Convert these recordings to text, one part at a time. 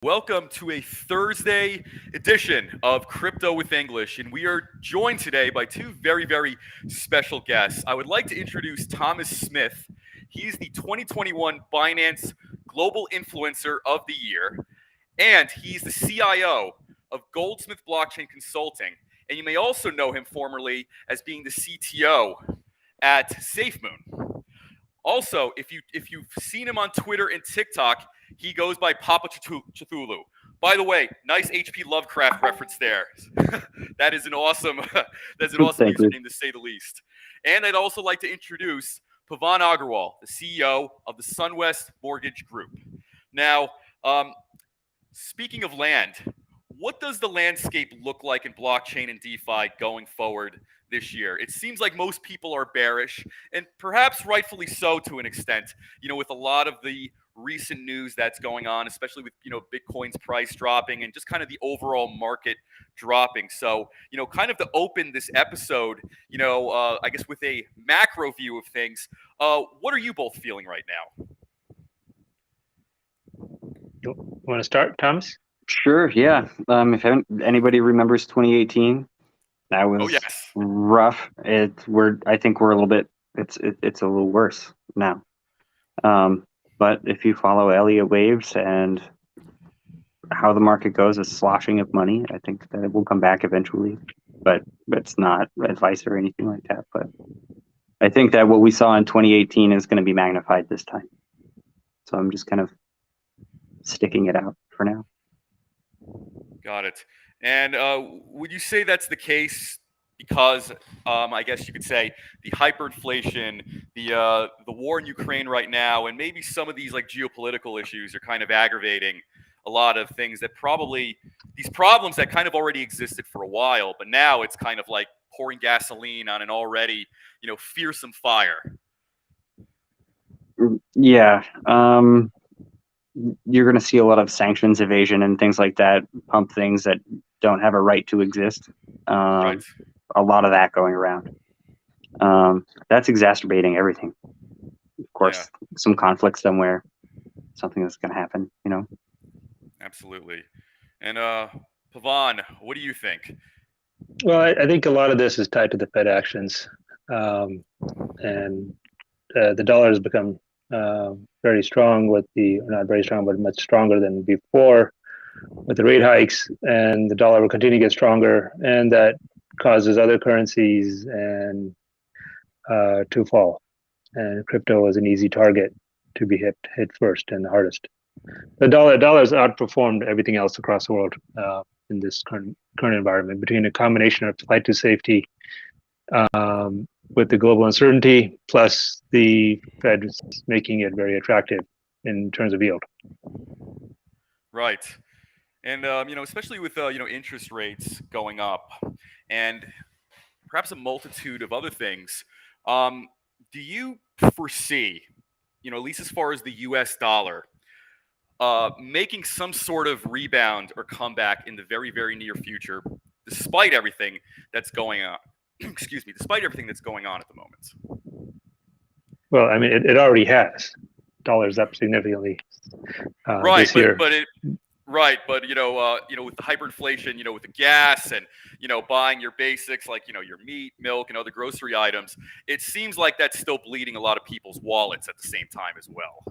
Welcome to a Thursday edition of Crypto with English, and we are joined today by two very special guests. I would like to introduce Thomas Smith. He's the 2021 Binance Global Influencer of the Year, and he's the CIO of Goldsmith Blockchain Consulting. And you may also know him formerly as being the CTO at SafeMoon. Also, if you've seen him on Twitter and TikTok, he goes by Papa Cthulhu. By the way, nice HP Lovecraft reference there. That is an awesome username to say the least. And I'd also like to introduce Pavan Agarwal, the CEO of the SunWest Mortgage Group. Now, speaking of land, what does the landscape look like in blockchain and DeFi going forward this year? It seems like most people are bearish, and perhaps rightfully so to an extent, with a lot of the recent news that's going on, especially with, Bitcoin's price dropping and just kind of the overall market dropping. So, kind of to open this episode, I guess with a macro view of things, what are you both feeling right now? You want to start, Thomas? Sure, yeah. If anybody remembers 2018, that was rough. I think we're a little bit. It's a little worse now. But if you follow Elliott waves and how the market goes, a sloshing of money, I think that it will come back eventually. But it's not advice or anything like that. But I think that what we saw in 2018 is going to be magnified this time. So I'm just kind of sticking it out for now. Got it. And would you say that's the case because I guess you could say the hyperinflation, the war in Ukraine right now, and maybe some of these like geopolitical issues are kind of aggravating a lot of things that probably these problems that kind of already existed for a while, but now it's kind of like pouring gasoline on an already, fearsome fire. Yeah. You're going to see a lot of sanctions evasion and things like that, pump things that don't have a right to exist. Right. A lot of that going around. That's exacerbating everything. Of course, some conflict somewhere, something that's going to happen, Absolutely. And Pavan, what do you think? Well, I think a lot of this is tied to the Fed actions. And the dollar has become very strong not very strong, but much stronger than before with the rate hikes, and the dollar will continue to get stronger, and that causes other currencies and to fall. And crypto is an easy target to be hit first and the hardest. The dollar has outperformed everything else across the world in this current environment, between a combination of flight to safety with the global uncertainty, plus the Fed making it very attractive in terms of yield. Right. And, especially with, interest rates going up and perhaps a multitude of other things, do you foresee, at least as far as the US dollar, making some sort of rebound or comeback in the very near future, despite everything that's going on? Excuse me, despite everything that's going on at the moment? Well, I mean, it already has. Dollar's up significantly this year. But with the hyperinflation, with the gas and buying your basics like your meat, milk, and other grocery items, it seems like that's still bleeding a lot of people's wallets at the same time as well.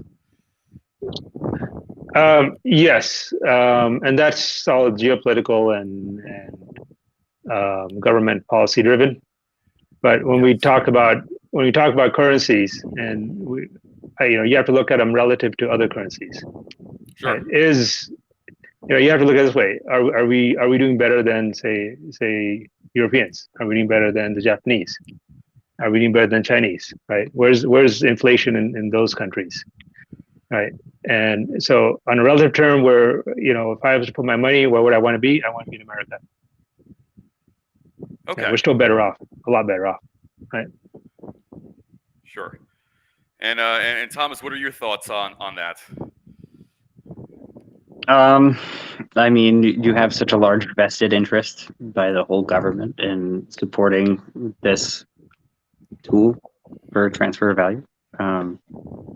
Yes, and that's all geopolitical and government policy driven. But when we talk about currencies, and you have to look at them relative to other currencies. Sure. You have to look at it this way: are we doing better than say Europeans? Are we doing better than the Japanese? Are we doing better than Chinese? Right? Where's inflation in those countries? Right. And so on a relative term, where if I was to put my money, where would I want to be? I want to be in America. Okay. And we're still better off, a lot better off, right? Sure. And Thomas, what are your thoughts on that? I mean, you have such a large vested interest by the whole government in supporting this tool for transfer of value.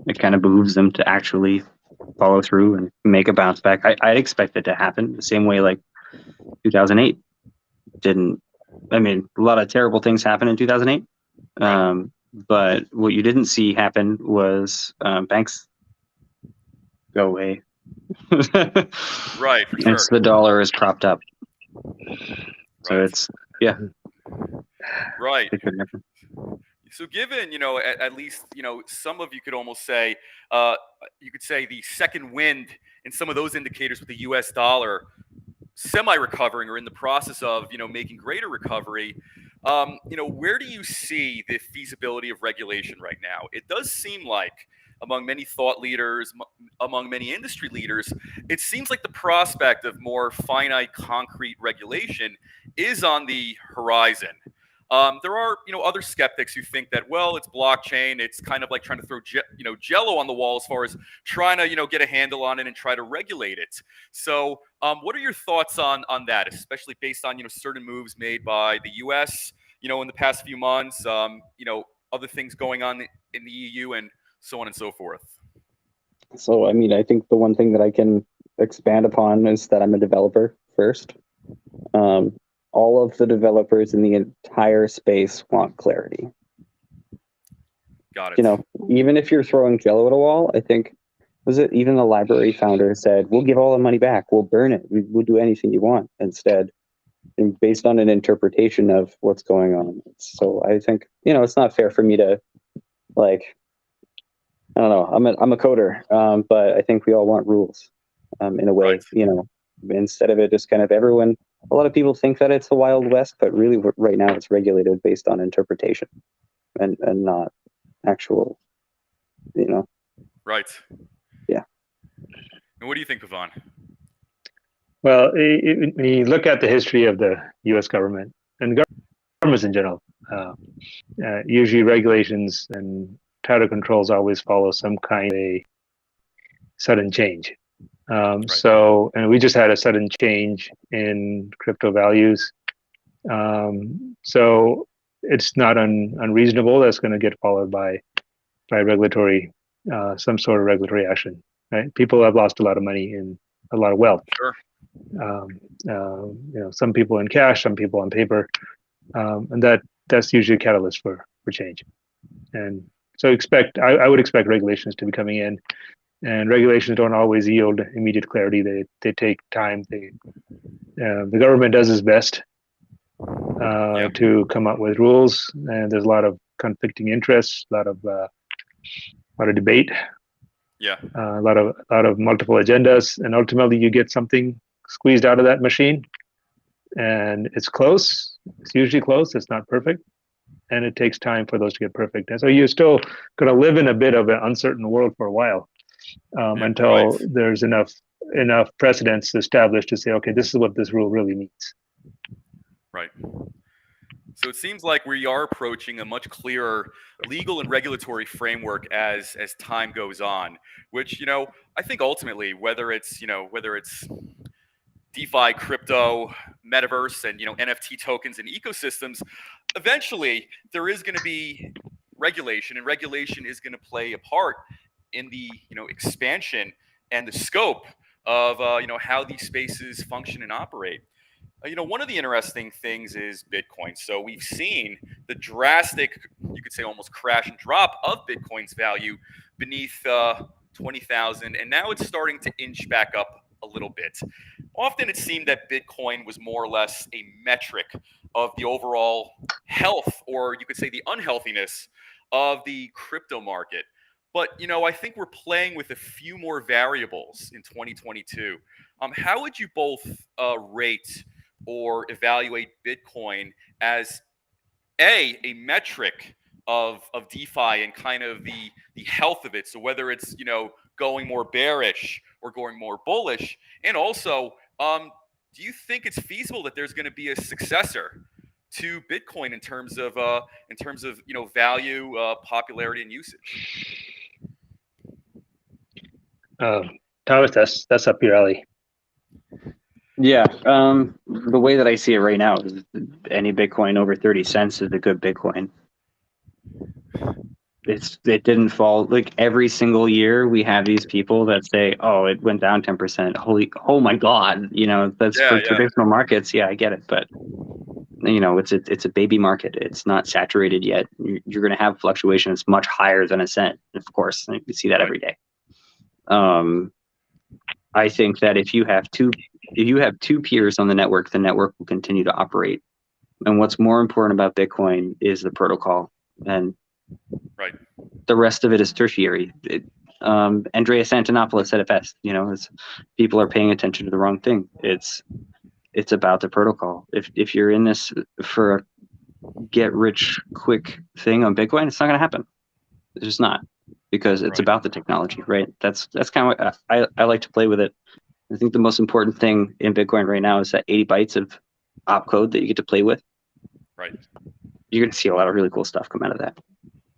It kind of behooves them to actually follow through and make a bounce back. I'd expect it to happen the same way like 2008 didn't. I mean, a lot of terrible things happened in 2008. Right. But what you didn't see happen was banks go away. Right, for sure. It's the dollar is propped up. So right. It's, yeah. Right. So given, at least, some of you could almost say, you could say the second wind in some of those indicators with the US dollar semi-recovering or in the process of, making greater recovery, where do you see the feasibility of regulation right now? It does seem like among many thought leaders, among many industry leaders, it seems like the prospect of more finite, concrete regulation is on the horizon. There are, other skeptics who think that, well, it's blockchain. It's kind of like trying to throw, Jello on the wall as far as trying to, get a handle on it and try to regulate it. So, what are your thoughts on that, especially based on, certain moves made by the U.S., in the past few months, other things going on in the EU and so on and so forth? So, I mean, I think the one thing that I can expand upon is that I'm a developer first. All of the developers in the entire space want clarity. Got it. Even if you're throwing Jello at a wall, I think, was it even the library founder said, we'll give all the money back, we'll burn it, we'll do anything you want instead, and based on an interpretation of what's going on. So I think, it's not fair for me to, like, I don't know, I'm a coder, but I think we all want rules in a way, right. Instead of it just kind of everyone. A lot of people think that it's the Wild West, but really right now it's regulated based on interpretation and not actual, Right. Yeah. And what do you think, Pavan? Well, when you look at the history of the U.S. government and governments in general, usually regulations and tighter controls always follow some kind of a sudden change. Right. So, and we just had a sudden change in crypto values. So it's not unreasonable that's going to get followed by regulatory, some sort of regulatory action. Right? People have lost a lot of money and a lot of wealth. Sure. Some people in cash, some people on paper, and that's usually a catalyst for change. And so I would expect regulations to be coming in. And regulations don't always yield immediate clarity. They take time. The government does its best to come up with rules, and there's a lot of conflicting interests, a lot of debate, a lot of multiple agendas, and ultimately you get something squeezed out of that machine, and it's close. It's usually close. It's not perfect, and it takes time for those to get perfect. And so you're still going to live in a bit of an uncertain world for a while. Until there's enough precedents established to say, okay, this is what this rule really means. Right. So it seems like we are approaching a much clearer legal and regulatory framework as time goes on, which, I think ultimately, whether it's DeFi, crypto, metaverse, and, NFT tokens and ecosystems, eventually there is going to be regulation, and regulation is going to play a part in the expansion and the scope of how these spaces function and operate. One of the interesting things is Bitcoin. So we've seen the drastic, you could say almost crash and drop of Bitcoin's value beneath 20,000, and now it's starting to inch back up a little bit. Often it seemed that Bitcoin was more or less a metric of the overall health, or you could say the unhealthiness of the crypto market. But, I think we're playing with a few more variables in 2022. How would you both rate or evaluate Bitcoin as a metric of DeFi and kind of the health of it? So whether it's, going more bearish or going more bullish, and also, do you think it's feasible that there's going to be a successor to Bitcoin in terms of value, popularity, and usage? Thomas, that's up your alley. Yeah. The way that I see it right now is any Bitcoin over 30 cents is a good Bitcoin. it didn't fall. Like every single year we have these people that say, oh, it went down 10%. Oh my God. That's for traditional markets. Yeah, I get it. But it's a baby market. It's not saturated yet. You're going to have fluctuation. It's much higher than a cent. Of course, you see that every day. I think that if you have two peers on the network will continue to operate. And what's more important about Bitcoin is the protocol, and the rest of it is tertiary. Andreas Antonopoulos said it best. People are paying attention to the wrong thing. It's about the protocol. If you're in this for a get rich quick thing on Bitcoin, it's not going to happen. It's just not, because it's about the technology, right? That's kind of what I like to play with it. I think the most important thing in Bitcoin right now is that 80 bytes of opcode that you get to play with. Right. You're going to see a lot of really cool stuff come out of that.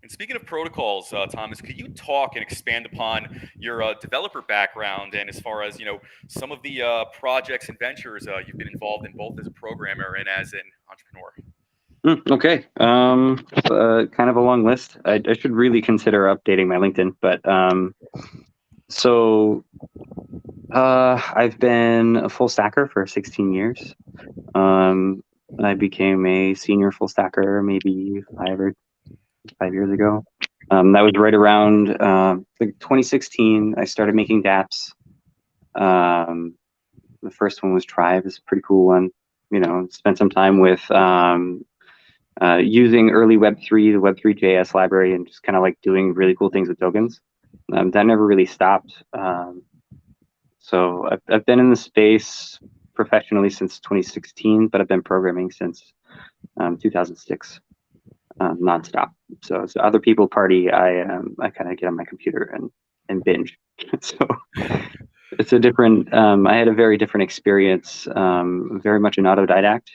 And speaking of protocols, Thomas, could you talk and expand upon your developer background, and as far as some of the projects and ventures you've been involved in, both as a programmer and as an entrepreneur? Okay. Kind of a long list. I should really consider updating my LinkedIn, but I've been a full stacker for 16 years. I became a senior full stacker maybe 5 years ago. That was right around 2016. I started making dApps. The first one was Tribe. It's a pretty cool one. Spent some time with using early Web3, the Web3.js library, and just kind of like doing really cool things with tokens. That never really stopped. So I've been in the space professionally since 2016, but I've been programming since 2006, nonstop. So other people party, I kind of get on my computer and binge. So it's a different. I had a very different experience. Very much an autodidact.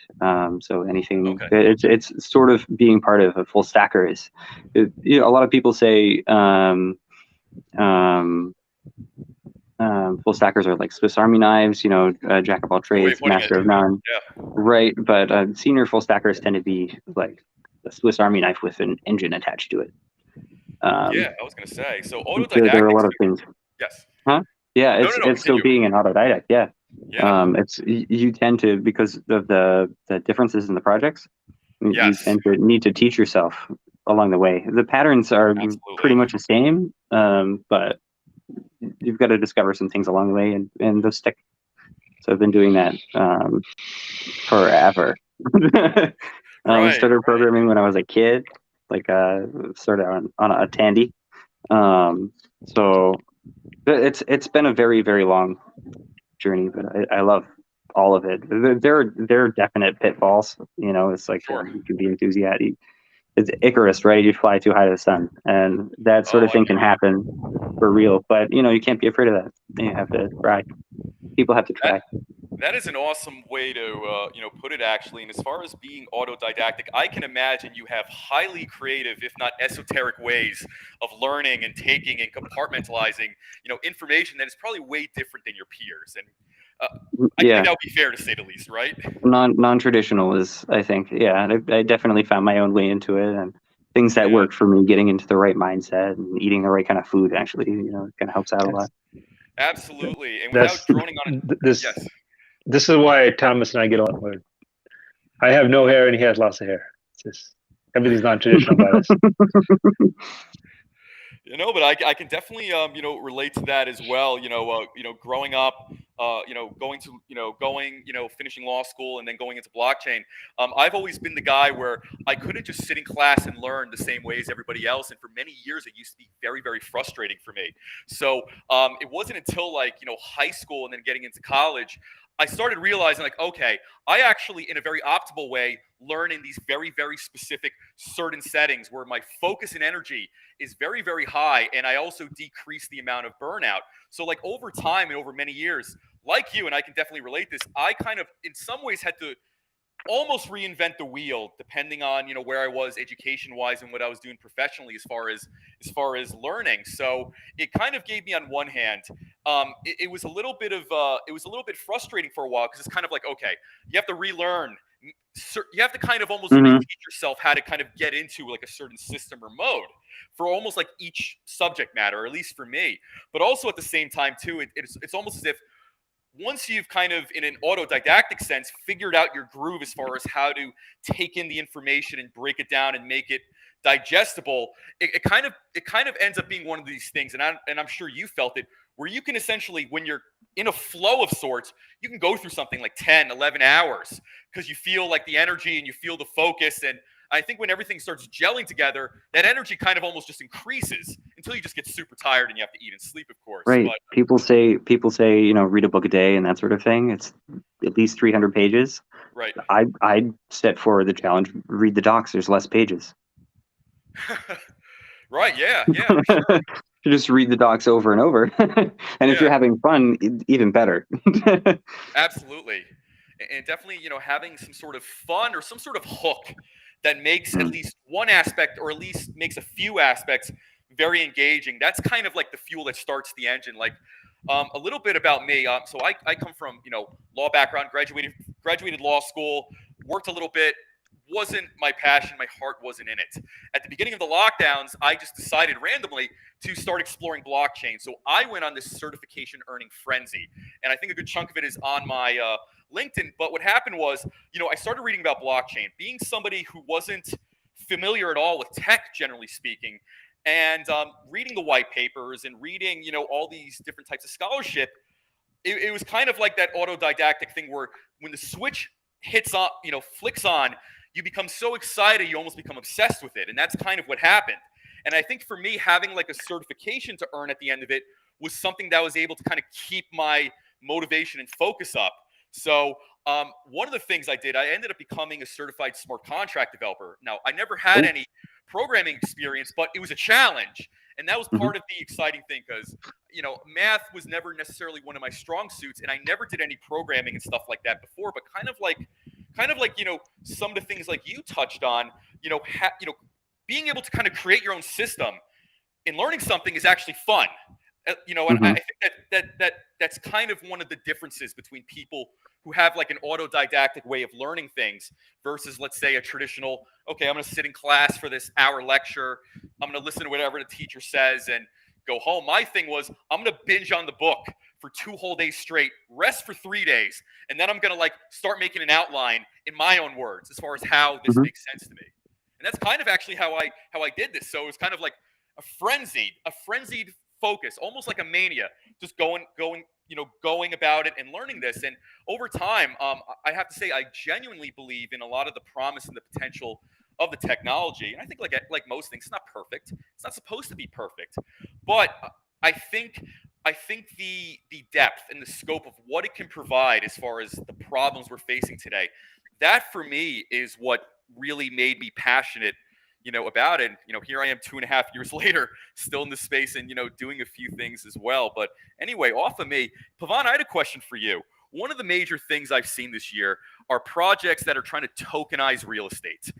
So anything. Okay. It's sort of being part of a full stacker is. A lot of people say. Full stackers are like Swiss Army knives, jack of all trades, master of none. Yeah. Right, but senior full stackers tend to be like the Swiss Army knife with an engine attached to it. I was going to say. So autodidactic. There are a lot of things. Yes. Huh? Yeah, it's still being an autodidact. Yeah. Yeah. You tend to, because of the differences in the projects. You tend to need to teach yourself along the way. The patterns are pretty much the same, but you've got to discover some things along the way, and those stick. So I've been doing that forever. I started programming when I was a kid, started on a Tandy. So it's been a very, very long journey, but I love all of it. There are definite pitfalls. It's like you can be enthusiastic. It's Icarus, right? You fly too high to the sun, and that sort of thing can happen for real. But you can't be afraid of that. You have to try. People have to try. That is an awesome way to put it, actually. And as far as being autodidactic, I can imagine you have highly creative, if not esoteric, ways of learning and taking and compartmentalizing information that is probably way different than your peers. And I think that would be fair to say the least, right? Non-traditional is, I think, I definitely found my own way into it, and things that work for me, getting into the right mindset and eating the right kind of food, actually, it kind of helps out a lot. Absolutely. And without droning on it, this is why Thomas and I get along. I have no hair and he has lots of hair. It's just, everything's non-traditional by us. But I can definitely relate to that as well. Growing up, finishing law school and then going into blockchain. I've always been the guy where I couldn't just sit in class and learn the same way as everybody else. And for many years, it used to be very, very frustrating for me. So it wasn't until high school and then getting into college, I started realizing okay, I actually, in a very optimal way, learn in these very, very specific certain settings where my focus and energy is very, very high. And I also decrease the amount of burnout. So over time and over many years, like you, and I can definitely relate this, I kind of, in some ways, had to almost reinvent the wheel, depending on where I was education-wise and what I was doing professionally as far as learning. So it kind of gave me, on one hand, it was a little bit frustrating for a while, because it's kind of okay, you have to relearn you have to kind of almost reteach yourself how to kind of get into like a certain system or mode for almost like each subject matter, or at least for me. But also at the same time too, it's almost as if once you've kind of, in an autodidactic sense, figured out your groove as far as how to take in the information and break it down and make it digestible, it kind of ends up being one of these things, and I'm sure you felt it, where you can essentially, when you're in a flow of sorts, you can go through something like 10, 11 hours because you feel like the energy and you feel the focus. And I think when everything starts gelling together, that energy kind of almost just increases until you just get super tired and you have to eat and sleep, of course. Right. But people say, read a book a day and that sort of thing. It's at least 300 pages. Right. I set for the challenge, read the docs. There's less pages. Right. Yeah. For sure. You just read the docs over and over. And if you're having fun, even better. Absolutely. And definitely, having some sort of fun or some sort of hook that makes at least one aspect, or at least makes a few aspects very engaging. That's kind of like the fuel that starts the engine. Like a little bit about me. So I come from, law background, graduated law school, worked a little bit. Wasn't my passion. My heart wasn't in it. At the beginning of the lockdowns, I just decided randomly to start exploring blockchain. So I went on this certification earning frenzy. And I think a good chunk of it is on my LinkedIn. But what happened was, I started reading about blockchain. Being somebody who wasn't familiar at all with tech, generally speaking, and reading the white papers and reading, all these different types of scholarship, it was kind of like that autodidactic thing where when the switch hits on, flicks on, you become so excited, you almost become obsessed with it. And that's kind of what happened. And I think for me, having like a certification to earn at the end of it was something that was able to kind of keep my motivation and focus up. So one of the things I did, I ended up becoming a certified smart contract developer. Now, I never had any programming experience, but it was a challenge. And that was part of the exciting thing because, math was never necessarily one of my strong suits. And I never did any programming and stuff like that before, but kind of like, some of the things like you touched on, being able to kind of create your own system in learning something is actually fun. And I think that's kind of one of the differences between people who have like an autodidactic way of learning things versus, let's say, a traditional, okay, I'm going to sit in class for this hour lecture. I'm going to listen to whatever the teacher says and go home. My thing was, I'm going to binge on the book for 2 whole days straight, rest for 3 days, and then I'm going to like start making an outline in my own words as far as how this makes sense to me. And that's kind of actually how I did this. So it was kind of like a frenzied focus, almost like a mania, just going about it and learning this. And over time, I have to say, I genuinely believe in a lot of the promise and the potential of the technology. And I think like most things, it's not perfect. It's not supposed to be perfect, but I think the depth and the scope of what it can provide as far as the problems we're facing today, that for me is what really made me passionate, about it. Here I am 2.5 years later, still in the space and, doing a few things as well. But anyway, off of me, Pavan, I had a question for you. One of the major things I've seen this year are projects that are trying to tokenize real estate.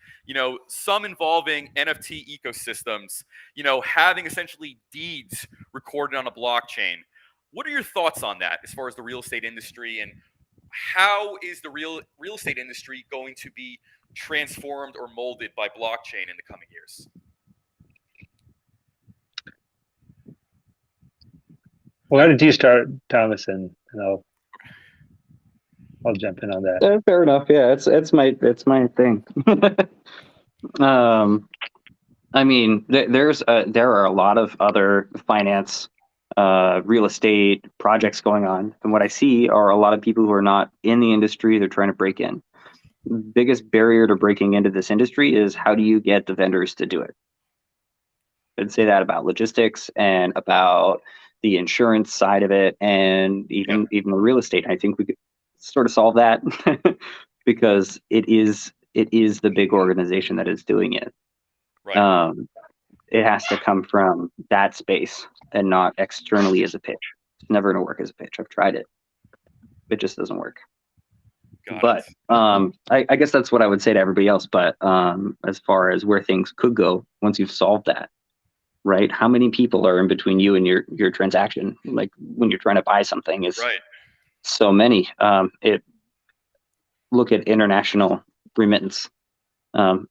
Some involving NFT ecosystems, having essentially deeds recorded on a blockchain. What are your thoughts on that as far as the real estate industry, and how is the real estate industry going to be transformed or molded by blockchain in the coming years? Why did you start, Thomason? I'll jump in on that. Fair enough. Yeah, it's my thing. I mean, there are a lot of other finance, real estate projects going on, and what I see are a lot of people who are not in the industry. They're trying to break in. The biggest barrier to breaking into this industry is how do you get the vendors to do it? I'd say that about logistics and about the insurance side of it, and even the real estate. I think we could sort of solve that because it is the big organization that is doing it. Right. It has to come from that space and not externally as a pitch. It's never going to work as a pitch. I've tried it. It just doesn't work. But I guess that's what I would say to everybody else. But as far as where things could go once you've solved that, right? How many people are in between you and your transaction? Like when you're trying to buy something is so many. Look at international remittance.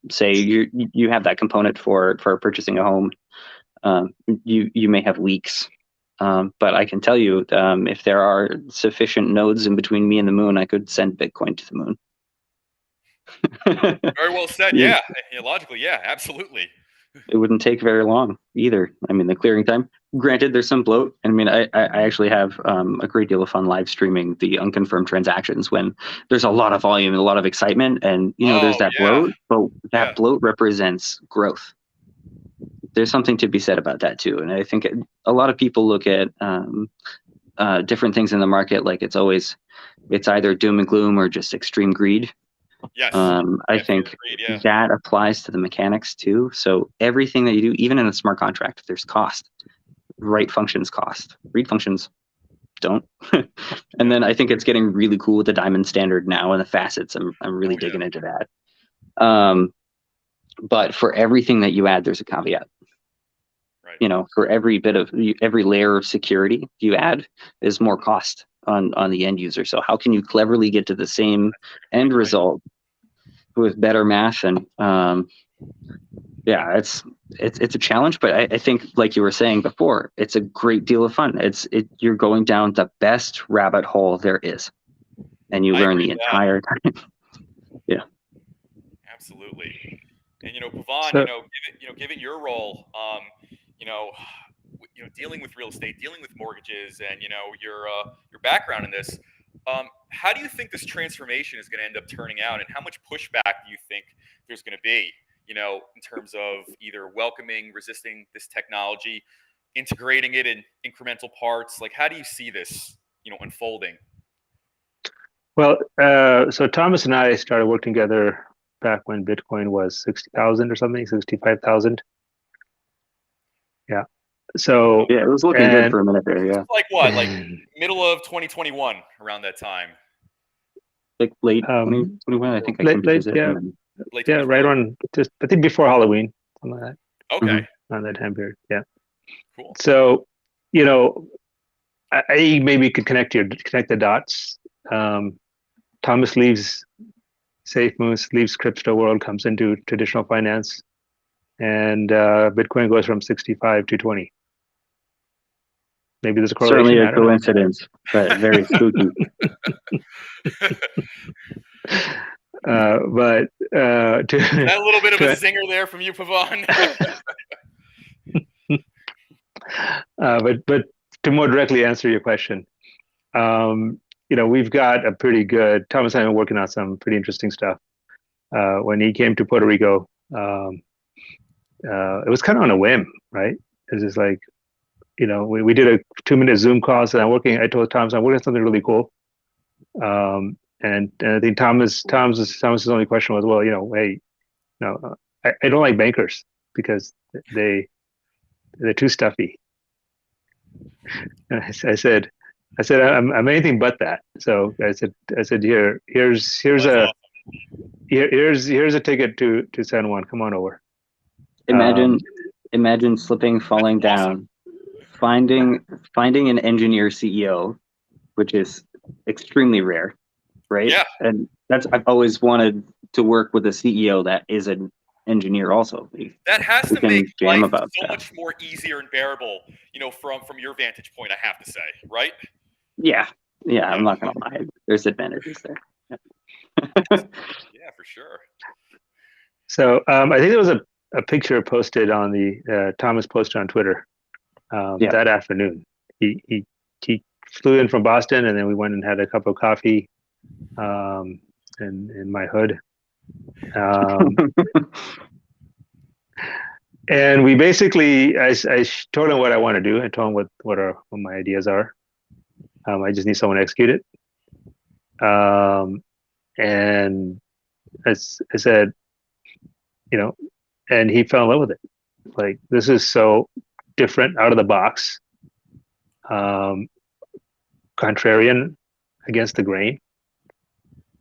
Say you have that component for purchasing a home. You may have leaks, but I can tell you, if there are sufficient nodes in between me and the moon, I could send Bitcoin to the moon. Very well said. Yeah, logically, yeah, absolutely. It wouldn't take very long either. I mean, the clearing time. Granted, there's some bloat. I mean, I actually have a great deal of fun live streaming the unconfirmed transactions when there's a lot of volume and a lot of excitement, and there's that bloat. But that bloat represents growth. There's something to be said about that too, and I think a lot of people look at different things in the market like it's either doom and gloom or just extreme greed. Yes. I think that applies to the mechanics too. So everything that you do, even in a smart contract, there's cost. Write functions cost. Read functions don't. And then I think it's getting really cool with the diamond standard now and the facets. I'm really digging into that. But for everything that you add, there's a caveat. Right. For every layer of security you add is more cost on the end user. So how can you cleverly get to the same end result with better math? And it's a challenge, but I think, like you were saying before, it's a great deal of fun. You're going down the best rabbit hole there is, and you learn the entire time. Yeah, absolutely. And Pavan, given your role, dealing with real estate, dealing with mortgages, and your background in this, how do you think this transformation is going to end up turning out, and how much pushback do you think there's going to be, in terms of either welcoming, resisting this technology, integrating it in incremental parts? Like, how do you see this, unfolding? Well, so Thomas and I started working together back when Bitcoin was 60,000 or something, 65,000. Yeah. So it was looking good for a minute there. Yeah. Like what? Like middle of 2021, around that time. Like late 2021, I think. Late, right on. Just I think before Halloween, something like that. Okay. On that time period. Yeah. Cool. So, I maybe could connect the dots. Thomas leaves SafeMoose, leaves crypto world, comes into traditional finance, and Bitcoin goes from 65 to 20. Maybe there's a correlation. Certainly a coincidence, but very spooky. But that a little bit of a zinger there from you, Pavan. But to more directly answer your question, we've got a pretty good. Thomas and I have been working on some pretty interesting stuff. When he came to Puerto Rico, it was kind of on a whim, right? It's just like, we did a 2-minute Zoom call, and I told Thomas I'm working on something really cool. And I think Thomas's only question was, well, hey, I don't like bankers because they're too stuffy. And I said I'm anything but that. So I said here's a ticket to San Juan. Come on over. Imagine slipping, falling down, finding an engineer CEO, which is extremely rare, right? Yeah. And I've always wanted to work with a CEO that is an engineer also. That has to make life so much more easier and bearable, from your vantage point, I have to say, right? Yeah, I'm not gonna lie. There's advantages there. Yeah, for sure. So I think there was a picture posted on the Thomas posted on Twitter that afternoon. He flew in from Boston, and then we went and had a cup of coffee in my hood. And we basically, I told him what I want to do. I told him what my ideas are. I just need someone to execute it. And I said, and he fell in love with it. Like, this is so different, out of the box, contrarian, against the grain.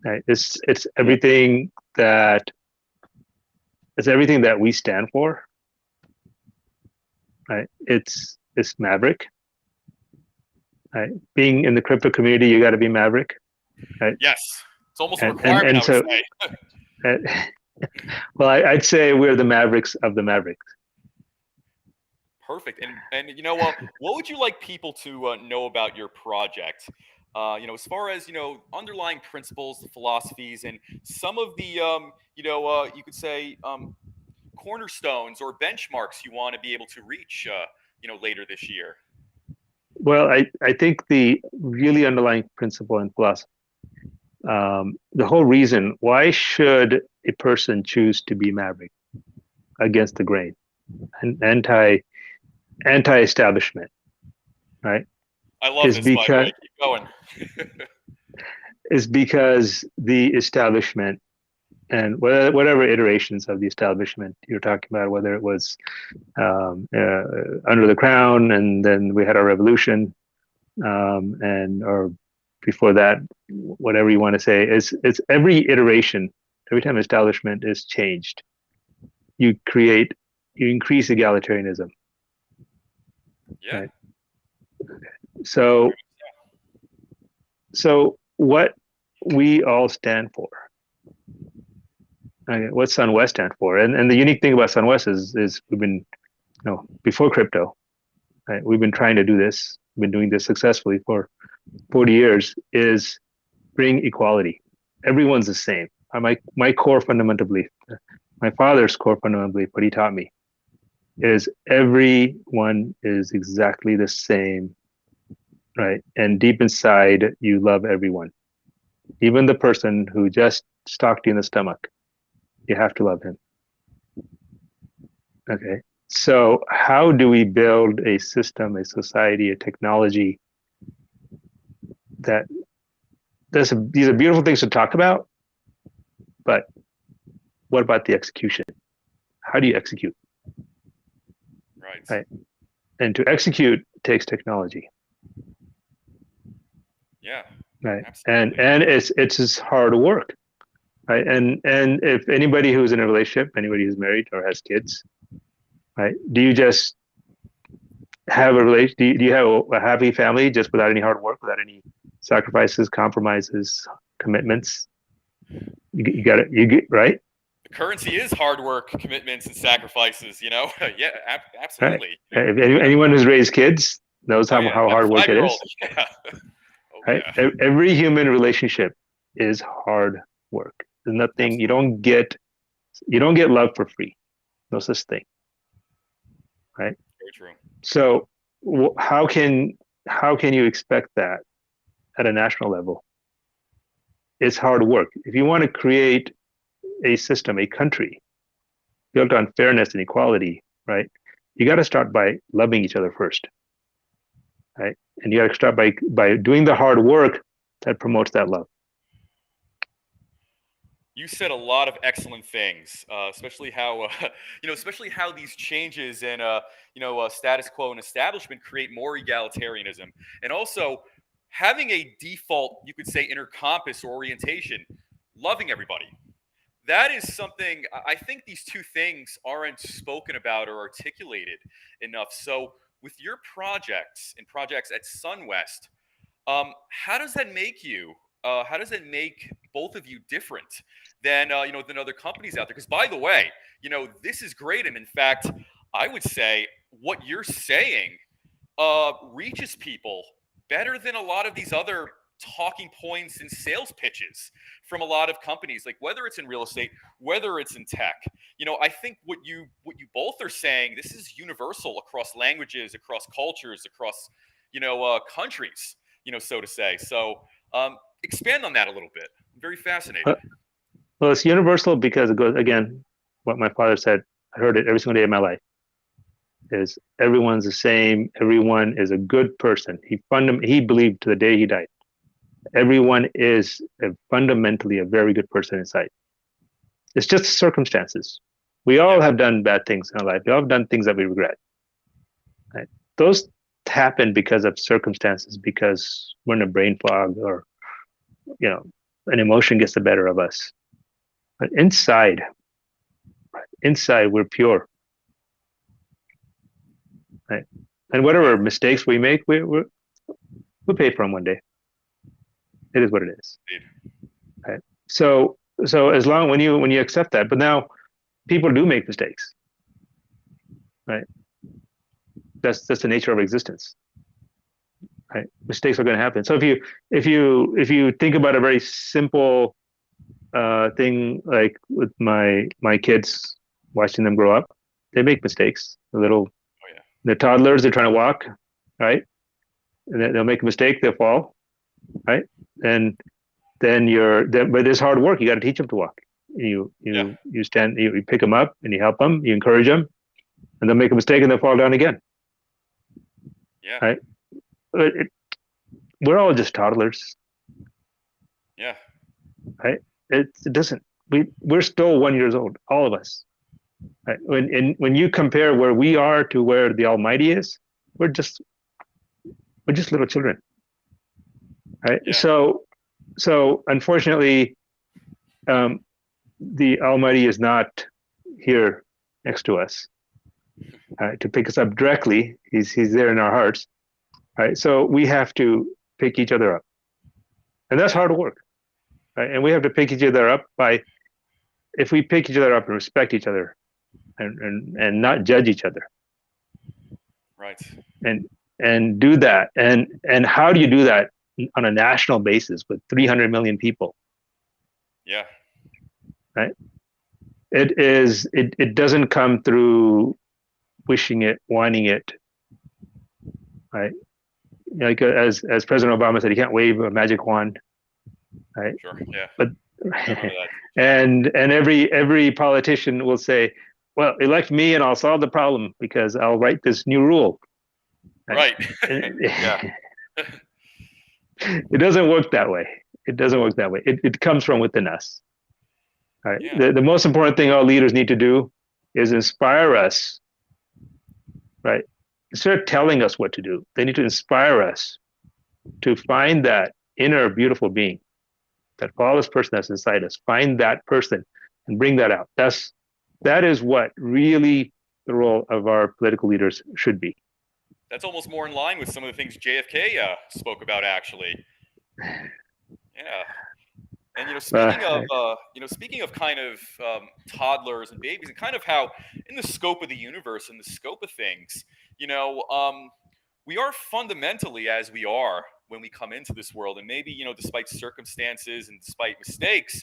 Right? It's everything that we stand for. Right? It's maverick. Right? Being in the crypto community, you got to be maverick. Right? Yes, it's almost a requirement. I would say. Well, I'd say we're the Mavericks of the Mavericks. Perfect. And what would you like people to know about your project? As far as underlying principles, the philosophies, and some of the you could say cornerstones or benchmarks you want to be able to reach, later this year. Well, I think the really underlying principle and philosophy, the whole reason why should a person choose to be maverick against the grain and anti-establishment, right? I love this, by the way. Keep going. Is because the establishment and whatever iterations of the establishment you're talking about, whether it was under the crown and then we had our revolution, or before that, whatever you want to say, it's every iteration, every time establishment is changed, you increase egalitarianism. Yeah. Right? So what we all stand for, what SunWest stand for, and the unique thing about SunWest is we've been, before crypto, right? We've been trying to do this. We've been doing this successfully for 40 years. Is bring equality. Everyone's the same. My core fundamental belief, my father's core fundamental belief, what he taught me, is everyone is exactly the same, right? And deep inside, you love everyone, even the person who just stalked you in the stomach. You have to love him. Okay. So how do we build a system, a society, a technology that these are beautiful things to talk about, but what about the execution? How do you execute? Right. And to execute takes technology. Yeah. Right. Absolutely. And it's just hard work. Right. And if anybody who's in a relationship, anybody who's married or has kids, right? Do you just have a relation? Do you have a happy family just without any hard work, without any sacrifices, compromises, commitments? You got it. You get right. The currency is hard work, commitments, and sacrifices. Yeah, absolutely. Right. If anyone who's raised kids knows how hard work it is. Yeah. Right. Yeah. Every human relationship is hard work. There's nothing. Absolutely. You don't get love for free. No such thing. Right. Very true. So how can you expect that at a national level? It's hard work. If you want to create a system, a country built on fairness and equality, right? You got to start by loving each other first, right? And you got to start by doing the hard work that promotes that love. You said a lot of excellent things, especially how especially how these changes in status quo and establishment create more egalitarianism, and also having a default, you could say, inner compass or orientation, loving everybody. That is something I think these two things aren't spoken about or articulated enough. So, with your projects and projects at SunWest, how does that make you? How does it make both of you different than than other companies out there? Because by the way, this is great, and in fact, I would say what you're saying reaches people better than a lot of these other talking points and sales pitches from a lot of companies, like whether it's in real estate, whether it's in tech. I think what you both are saying, this is universal across languages, across cultures, across countries, so to say. So expand on that a little bit. I'm very fascinated. Well, it's universal because it goes, again, what my father said, I heard it every single day of my life, is everyone's the same. Everyone is a good person. He believed to the day he died. Everyone is fundamentally a very good person inside. It's just circumstances. We all have done bad things in our life. We all have done things that we regret. Right? Those happen because of circumstances, because we're in a brain fog, or an emotion gets the better of us. But inside we're pure. Right? And whatever mistakes we make, we'll pay for them one day. It is what it is. Right? So so as long when you accept that, but now people do make mistakes, right? That's the nature of existence, right? Mistakes are going to happen. So if you think about a very simple thing, like with my kids, watching them grow up, they make mistakes. They're toddlers, they're trying to walk, right? And they'll make a mistake, they'll fall, right? And but it's hard work. You got to teach them to walk. You stand, you pick them up and you help them, you encourage them, and they'll make a mistake and they'll fall down again. Yeah. Right. We're all just toddlers. Yeah. Right. It doesn't. We're still 1 year old, all of us. Right? When you compare where we are to where the Almighty is, we're just little children. Right. Yeah. So unfortunately, the Almighty is not here next to us to pick us up directly. He's there in our hearts. Right. So we have to pick each other up, and that's hard work. Right. And we have to pick each other up if we pick each other up and respect each other, and not judge each other. Right. And do that. And how do you do that on a national basis with 300 million people? Yeah. Right. It doesn't come through wishing it, wanting it. Right. Like as President Obama said, he can't wave a magic wand. Right. Sure. Yeah. But and every politician will say, well, elect me and I'll solve the problem because I'll write this new rule. Right. Yeah. It doesn't work that way. It comes from within us. Right. Yeah. The most important thing our leaders need to do is inspire us. Right. Instead of telling us what to do, they need to inspire us to find that inner beautiful being, that flawless person that's inside us. Find that person and bring that out. That is what really the role of our political leaders should be. That's almost more in line with some of the things JFK spoke about, actually. Yeah. And speaking of kind of toddlers and babies, and kind of how in the scope of the universe and the scope of things, we are fundamentally as we are when we come into this world, and maybe despite circumstances and despite mistakes,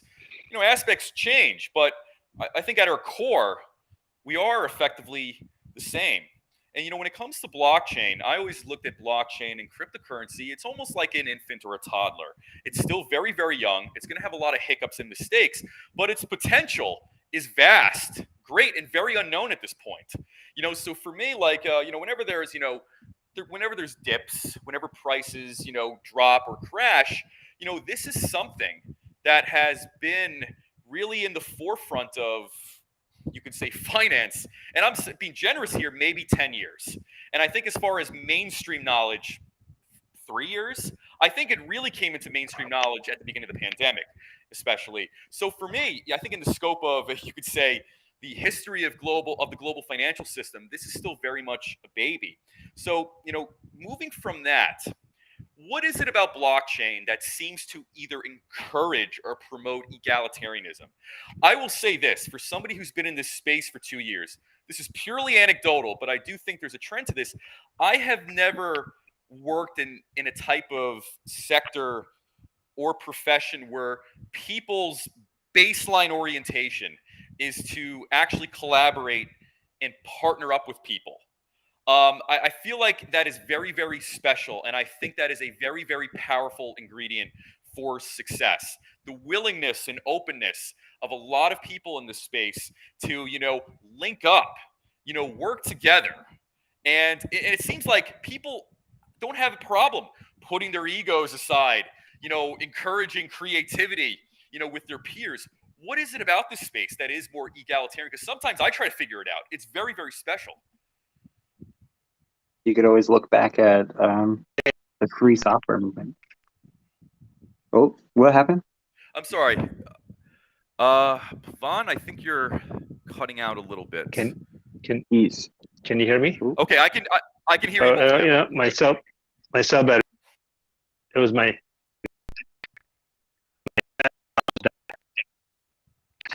aspects change, but I think at our core we are effectively the same. And when it comes to blockchain, I always looked at blockchain and cryptocurrency. It's almost like an infant or a toddler. It's still very, very young. It's going to have a lot of hiccups and mistakes, but its potential is vast, great, and very unknown at this point. So for me, like whenever there's dips, whenever prices drop or crash, this is something that has been really in the forefront of, you could say, finance, and I'm being generous here, maybe 10 years. And I think as far as mainstream knowledge, 3 years. I think it really came into mainstream knowledge at the beginning of the pandemic, especially. So for me, I think in the scope of, you could say, the history of the global financial system, this is still very much a baby. So, moving from that, what is it about blockchain that seems to either encourage or promote egalitarianism? I will say this, for somebody who's been in this space for 2 years, this is purely anecdotal, but I do think there's a trend to this. I have never worked in a type of sector or profession where people's baseline orientation is to actually collaborate and partner up with people. I feel like that is very, very special, and I think that is a very, very powerful ingredient for success. The willingness and openness of a lot of people in this space to, link up, work together. And it seems like people don't have a problem putting their egos aside, encouraging creativity, with their peers. What is it about this space that is more egalitarian? Because sometimes I try to figure it out. It's very, very special. You could always look back at the free software movement. Oh, what happened? I'm sorry. Vaughn, I think you're cutting out a little bit. Can you hear me? Okay, I can hear you. My cell battery. It was my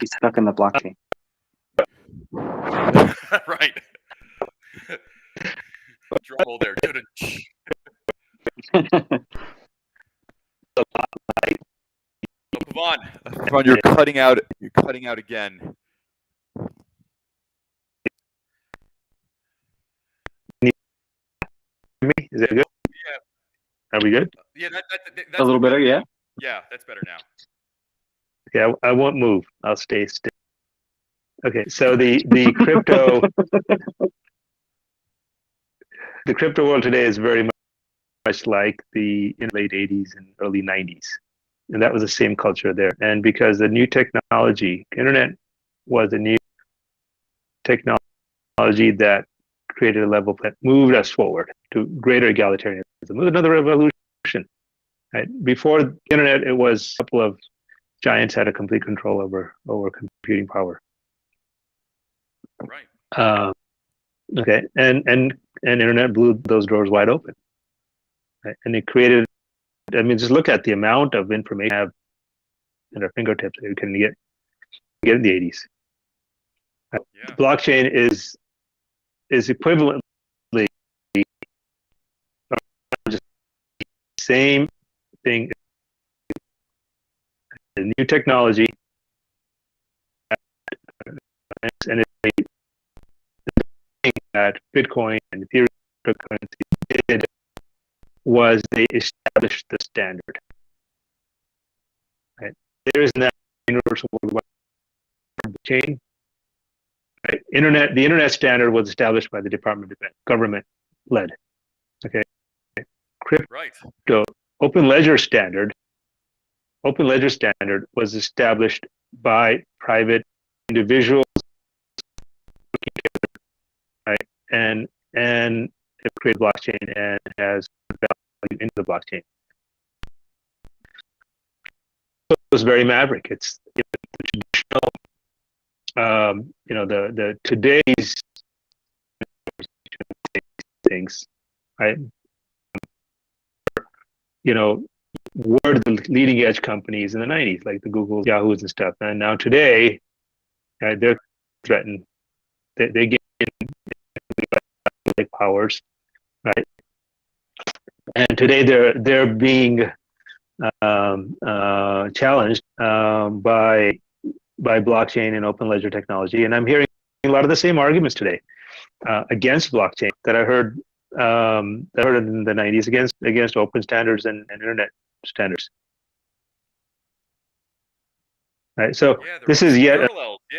He's stuck in the blockchain. Right. Drum roll there. Pavan, you're cutting out. You're cutting out again. Is it good? Yeah. Are we good? Yeah, that's a little better. Yeah. Yeah, that's better now. Yeah, I won't move. I'll stay still. Okay, so the crypto the crypto world today is very much like the in late 80s and early 90s. And that was the same culture there. And because the new technology, internet was a new technology that created a level that moved us forward to greater egalitarianism. It was another revolution. Right? Before the internet, it was a couple of giants had a complete control over computing power. Right. Okay, and internet blew those doors wide open, right? And it created. I mean, just look at the amount of information we have at our fingertips that we can get in the 80s. Yeah. Blockchain is equivalently just the same thing. The new technology, and the thing that Bitcoin and Ethereum cryptocurrency did was they established the standard. Right? There is now universal worldwide chain. Right? The internet standard was established by the Department of Defense, government led. Okay. Crypto open ledger standard was established by private individuals, right? And it created blockchain and has value into the blockchain. So it was very maverick. It's the traditional, the today's things, right? Were the leading edge companies in the 90s, like the Googles, Yahoos, and stuff. And now today, they're threatened. They get powers, right? And today they're being challenged by blockchain and open ledger technology. And I'm hearing a lot of the same arguments today against blockchain that I heard in the 90s against open standards and internet standards. Right. So this is yet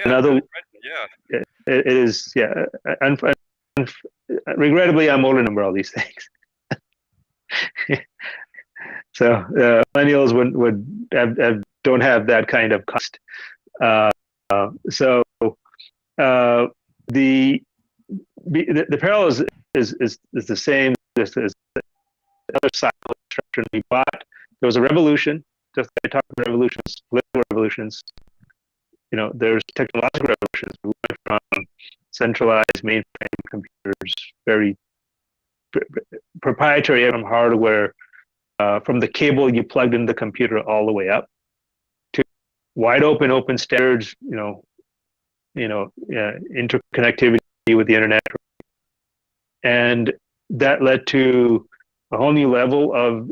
another. Yeah. It is. Yeah. Regrettably, I'm old enough for all these things. So millennials don't have that kind of cost. So the parallel is the same. This is the other side of the structure we bought. There was a revolution. Just like I talked about revolutions, political revolutions. There's technological revolutions. We went from centralized mainframe computers, very proprietary hardware, from the cable you plugged into the computer all the way up to wide open standards. Interconnectivity with the internet, and that led to a whole new level of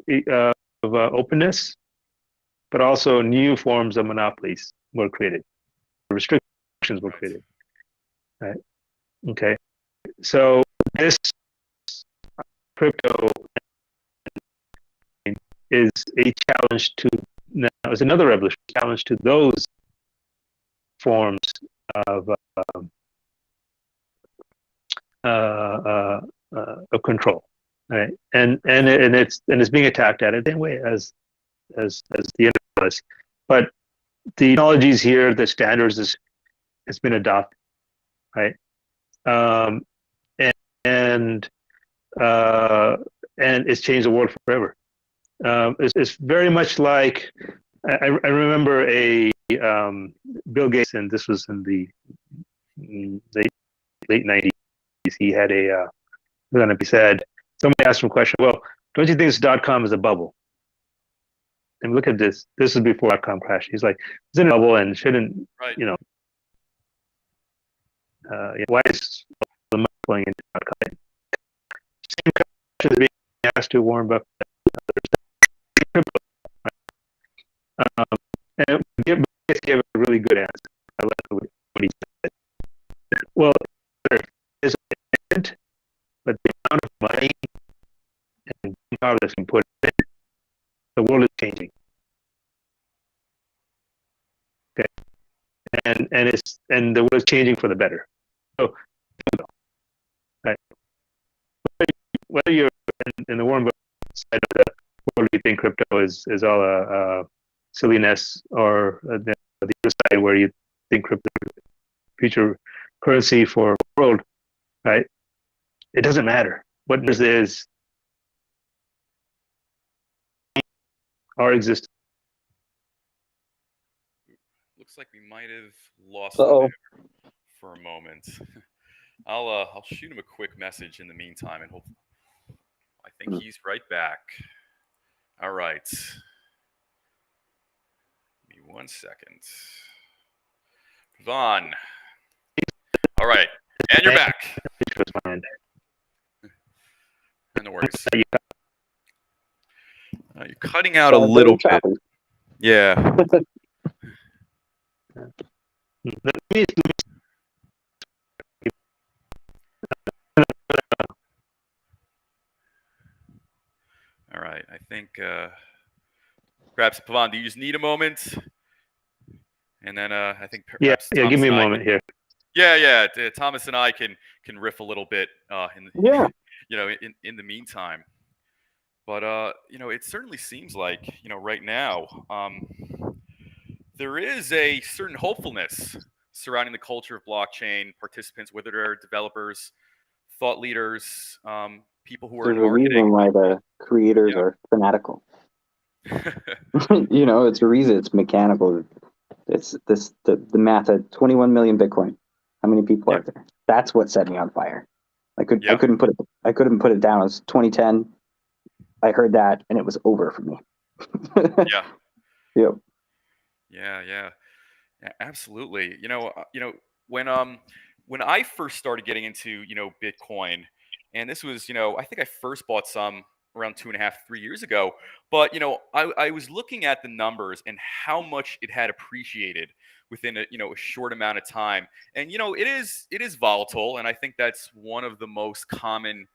openness, but also new forms of monopolies were created, restrictions were created. Right? Okay, so this crypto is a challenge to now. Is another revolution challenge to those forms of control, right? And it's being attacked at it the same way as the internet was, but the technologies here, the standards has been adopted, right? And it's changed the world forever. It's very much like I remember a Bill Gates, and this was in the late 90s. He had he said, somebody asked him a question, well, don't you think this .com is a bubble? and look at this. This is before .com crash. He's like, it's in a bubble and shouldn't, Right. Why is the money going into .com? Same question is being asked to Warren Buffett. And Gates gave a really good answer. I like what he said. Well, there is an event, but the amount of money and power that's been put in, the world is changing. Okay, and the world is changing for the better. So, right, whether you're in the Warren Buffett side of the world, you think crypto is all a silliness, or the other side where you think crypto future currency for the world, right? It doesn't matter. What matters is our existence. Looks like we might have lost Uh-oh. him for a moment. I'll shoot him a quick message in the meantime, and hopefully, I think he's right back. All right. Give me 1 second. Vaughn. All right, and you're back. No worries. You're cutting out a little bit. Yeah. All right. I think perhaps, Pavan, do you just need a moment? And then I think perhaps yeah. Give me a moment here. Yeah. Thomas and I can riff a little bit in the meantime. But it certainly seems like right now there is a certain hopefulness surrounding the culture of blockchain participants, whether they're developers, thought leaders, people who are in marketing. There's a reason why the creators are fanatical. It's a reason. It's mechanical. It's the math at 21 million Bitcoin. How many people are there? That's what set me on fire. I couldn't put it down. It was 2010. I heard that and it was over for me. Yeah. Yep. Yeah, absolutely. When I first started getting into Bitcoin, and this was I think I first bought some around 2.5, 3 years ago. But I was looking at the numbers and how much it had appreciated within a short amount of time. And it is volatile, and I think that's one of the most common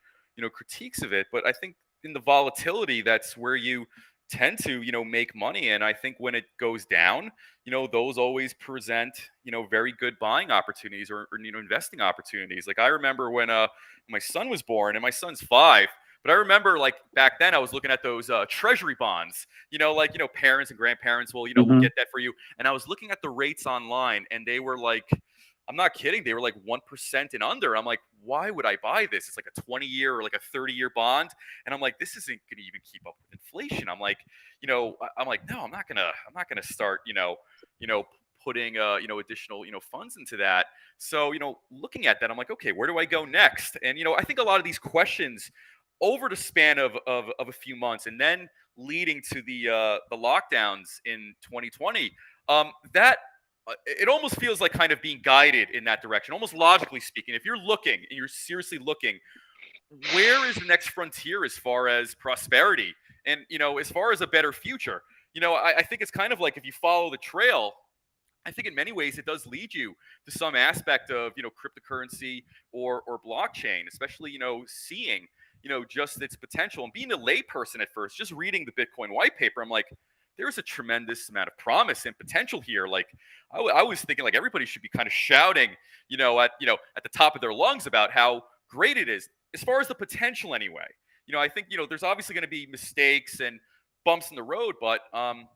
critiques of it. But I think in the volatility, that's where you tend to make money. And I think when it goes down, those always present very good buying opportunities or investing opportunities. Like I remember when my son was born, and my son's 5. But I remember, like, back then I was looking at those treasury bonds, parents and grandparents will, will get that for you. And I was looking at the rates online, and they were like, I'm not kidding, they were like 1% and under. I'm like, why would I buy this? It's like a 20-year or like a 30-year bond. And I'm like, this isn't going to even keep up with inflation. I'm like, no, I'm not gonna start, putting additional funds into that. So looking at that, I'm like, okay, where do I go next? And I think a lot of these questions over the span of a few months, and then leading to the lockdowns in 2020, that it almost feels like kind of being guided in that direction, almost logically speaking. If you're looking and you're seriously looking, where is the next frontier as far as prosperity and as far as a better future? I think it's kind of like, if you follow the trail, I think in many ways it does lead you to some aspect of cryptocurrency or blockchain, especially seeing just its potential. And being a layperson at first, just reading the Bitcoin white paper, I'm like, there's a tremendous amount of promise and potential here. Like I was thinking, like, everybody should be kind of shouting, at the top of their lungs about how great it is, as far as the potential anyway. I think there's obviously going to be mistakes and bumps in the road, but I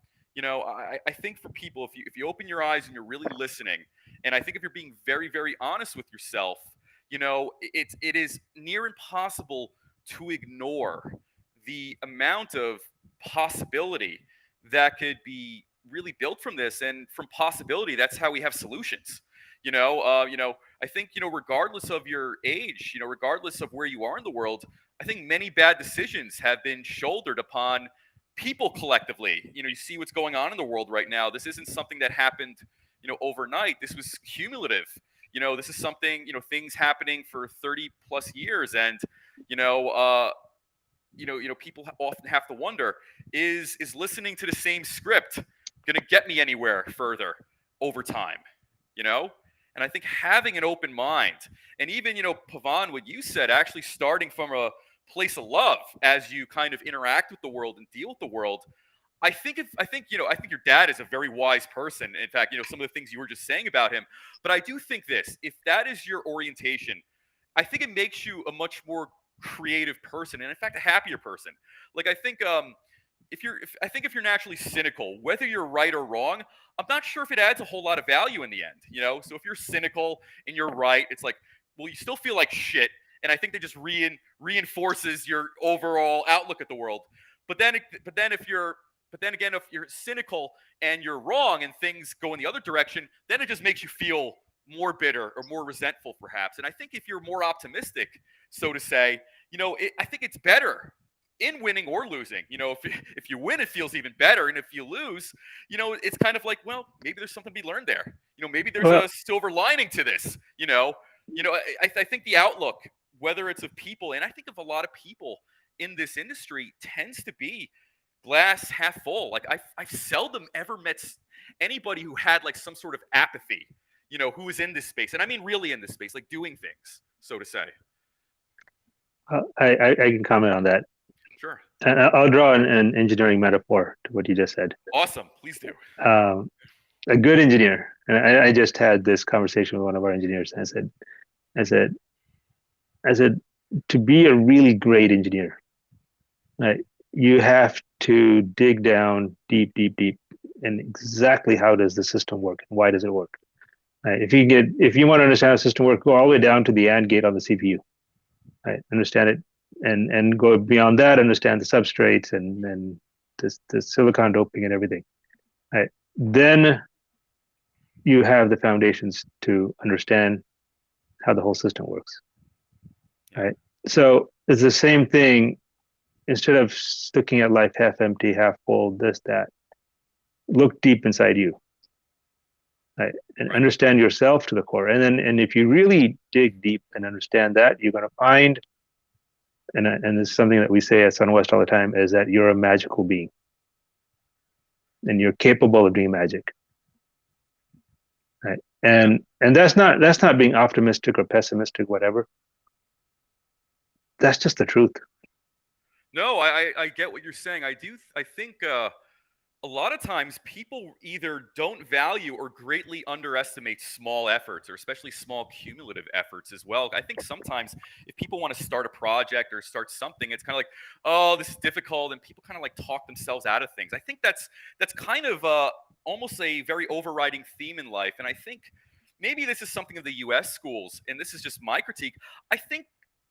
think for people, if you open your eyes and you're really listening, and I think if you're being very, very honest with yourself, it is near impossible to ignore the amount of possibility that could be really built from this. And from possibility, that's how we have solutions. I think regardless of your age, regardless of where you are in the world, I think many bad decisions have been shouldered upon people collectively. You see what's going on in the world right now. This isn't something that happened, overnight. This was cumulative. This is something, things happening for 30 plus years, and people often have to wonder: is listening to the same script going to get me anywhere further over time? And I think having an open mind, and even Pavan, what you said, actually starting from a place of love as you kind of interact with the world and deal with the world. I think your dad is a very wise person. In fact, some of the things you were just saying about him. But I do think this: if that is your orientation, I think it makes you a much more creative person, and in fact, a happier person. Like I think if you're naturally cynical, whether you're right or wrong, I'm not sure if it adds a whole lot of value in the end. So if you're cynical and you're right, it's like, well, you still feel like shit, and I think that just reinforces your overall outlook at the world. But then again, if you're cynical and you're wrong and things go in the other direction, then it just makes you feel more bitter or more resentful, perhaps. And I think if you're more optimistic, so to say, I think it's better in winning or losing. If you win, it feels even better, and if you lose, it's kind of like, well, maybe there's something to be learned there. Maybe there's a silver lining to this. I think the outlook, whether it's of people, and I think of a lot of people in this industry, tends to be glass half full. Like I've seldom ever met anybody who had like some sort of apathy, who was in this space, and I mean really in this space, like doing things, so to say. I can comment on that. Sure. And I'll draw an engineering metaphor to what you just said. Awesome, please do. A good engineer, and I just had this conversation with one of our engineers, and I said, to be a really great engineer, right, you have to dig down deep, and exactly how does the system work and why does it work? Right? If you want to understand how the system works, go all the way down to the AND gate on the CPU. Right? Understand it, and go beyond that, understand the substrates and the silicon doping and everything. Right? Then you have the foundations to understand how the whole system works. Right? So it's the same thing. Instead of looking at life half empty, half full, this, that, look deep inside you, right? And understand yourself to the core. And if you really dig deep and understand that, you're going to find, and this is something that we say at SunWest all the time, is that you're a magical being, and you're capable of doing magic, right? And that's not being optimistic or pessimistic, whatever. That's just the truth. No, I get what you're saying. I think a lot of times people either don't value or greatly underestimate small efforts, or especially small cumulative efforts as well. I think sometimes if people want to start a project or start something, it's kind of like, oh, this is difficult, and people kind of like talk themselves out of things. I think that's kind of almost a very overriding theme in life. And I think maybe this is something of the U.S. schools, and this is just my critique. I think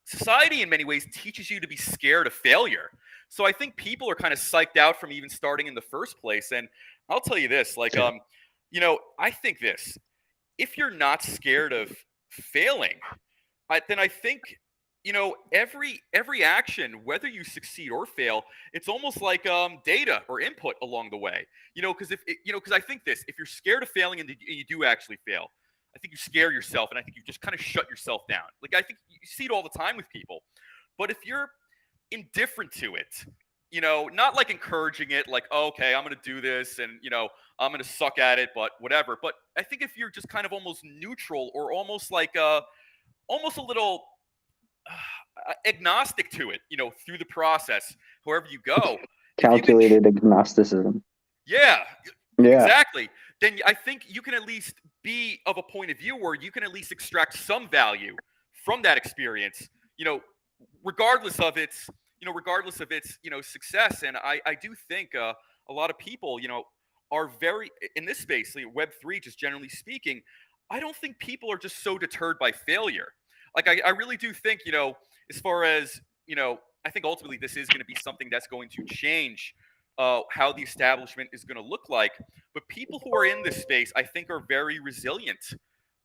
society in many ways teaches you to be scared of failure. So I think people are kind of psyched out from even starting in the first place. And I'll tell you this, like, I think this: if you're not scared of failing, then I think, every action, whether you succeed or fail, it's almost like data or input along the way. Because because I think this: if you're scared of failing and you do actually fail, I think you scare yourself, and I think you just kind of shut yourself down. Like, I think you see it all the time with people. But if you're indifferent to it, not like encouraging it, like, oh, okay, I'm going to do this, and, I'm going to suck at it, but whatever. But I think if you're just kind of almost neutral, or almost like almost a little agnostic to it, through the process, wherever you go. Calculated agnosticism. Yeah, exactly. Then I think you can at least be of a point of view where you can at least extract some value from that experience, regardless of its success. And I do think a lot of people, are very, in this space, like Web3, just generally speaking, I don't think people are just so deterred by failure. Like, I really do think, as far as, I think ultimately this is going to be something that's going to change how the establishment is going to look like. But people who are in this space, I think, are very resilient,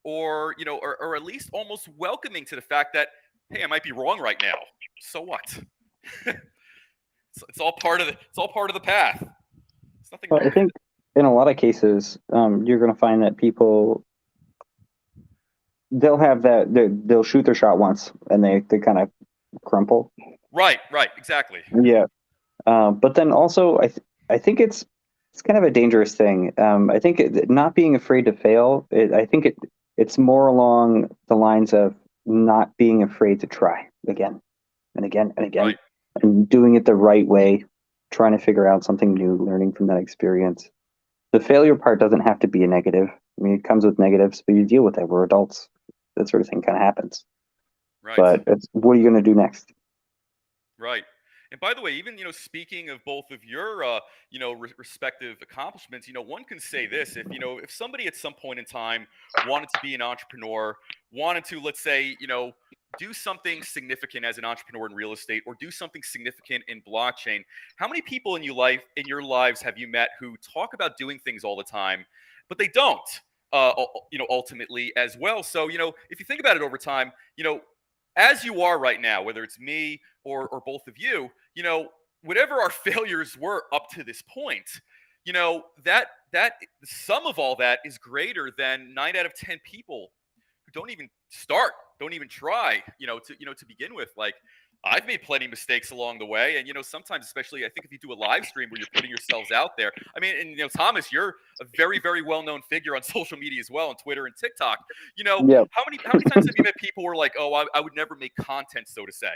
or or at least almost welcoming to the fact that, hey, I might be wrong right now. So what? It's all part of the path. It's nothing Well, wrong I with it. think in a lot of cases, you're going to find that people they'll have they'll shoot their shot once and they kind of crumple. Right, exactly. Yeah, but then also I think it's kind of a dangerous thing. I think not being afraid to fail. I think it's more along the lines of not being afraid to try again and again and again, Right. and doing it the right way, trying to figure out something new, learning from that experience. The failure part doesn't have to be a negative. I mean, it comes with negatives, but you deal with it. We're adults. That sort of thing kind of happens. Right. But what are you going to do next? Right. And by the way, even speaking of both of your respective accomplishments, one can say this: if somebody at some point in time wanted to be an entrepreneur, wanted to, let's say, do something significant as an entrepreneur in real estate, or do something significant in blockchain, how many people in your lives have you met who talk about doing things all the time, but they don't? Ultimately as well. So if you think about it over time, as you are right now, whether it's me or both of you, whatever our failures were up to this point, that the sum of all that is greater than 9 out of 10 people who don't even start, don't even try, to begin with. Like, I've made plenty of mistakes along the way, and sometimes, especially, I think if you do a live stream where you're putting yourselves out there. I mean, and Thomas, you're a very, very well-known figure on social media as well, on Twitter and TikTok. Yep. How many times have you met people who are like, "Oh, I would never make content," so to say,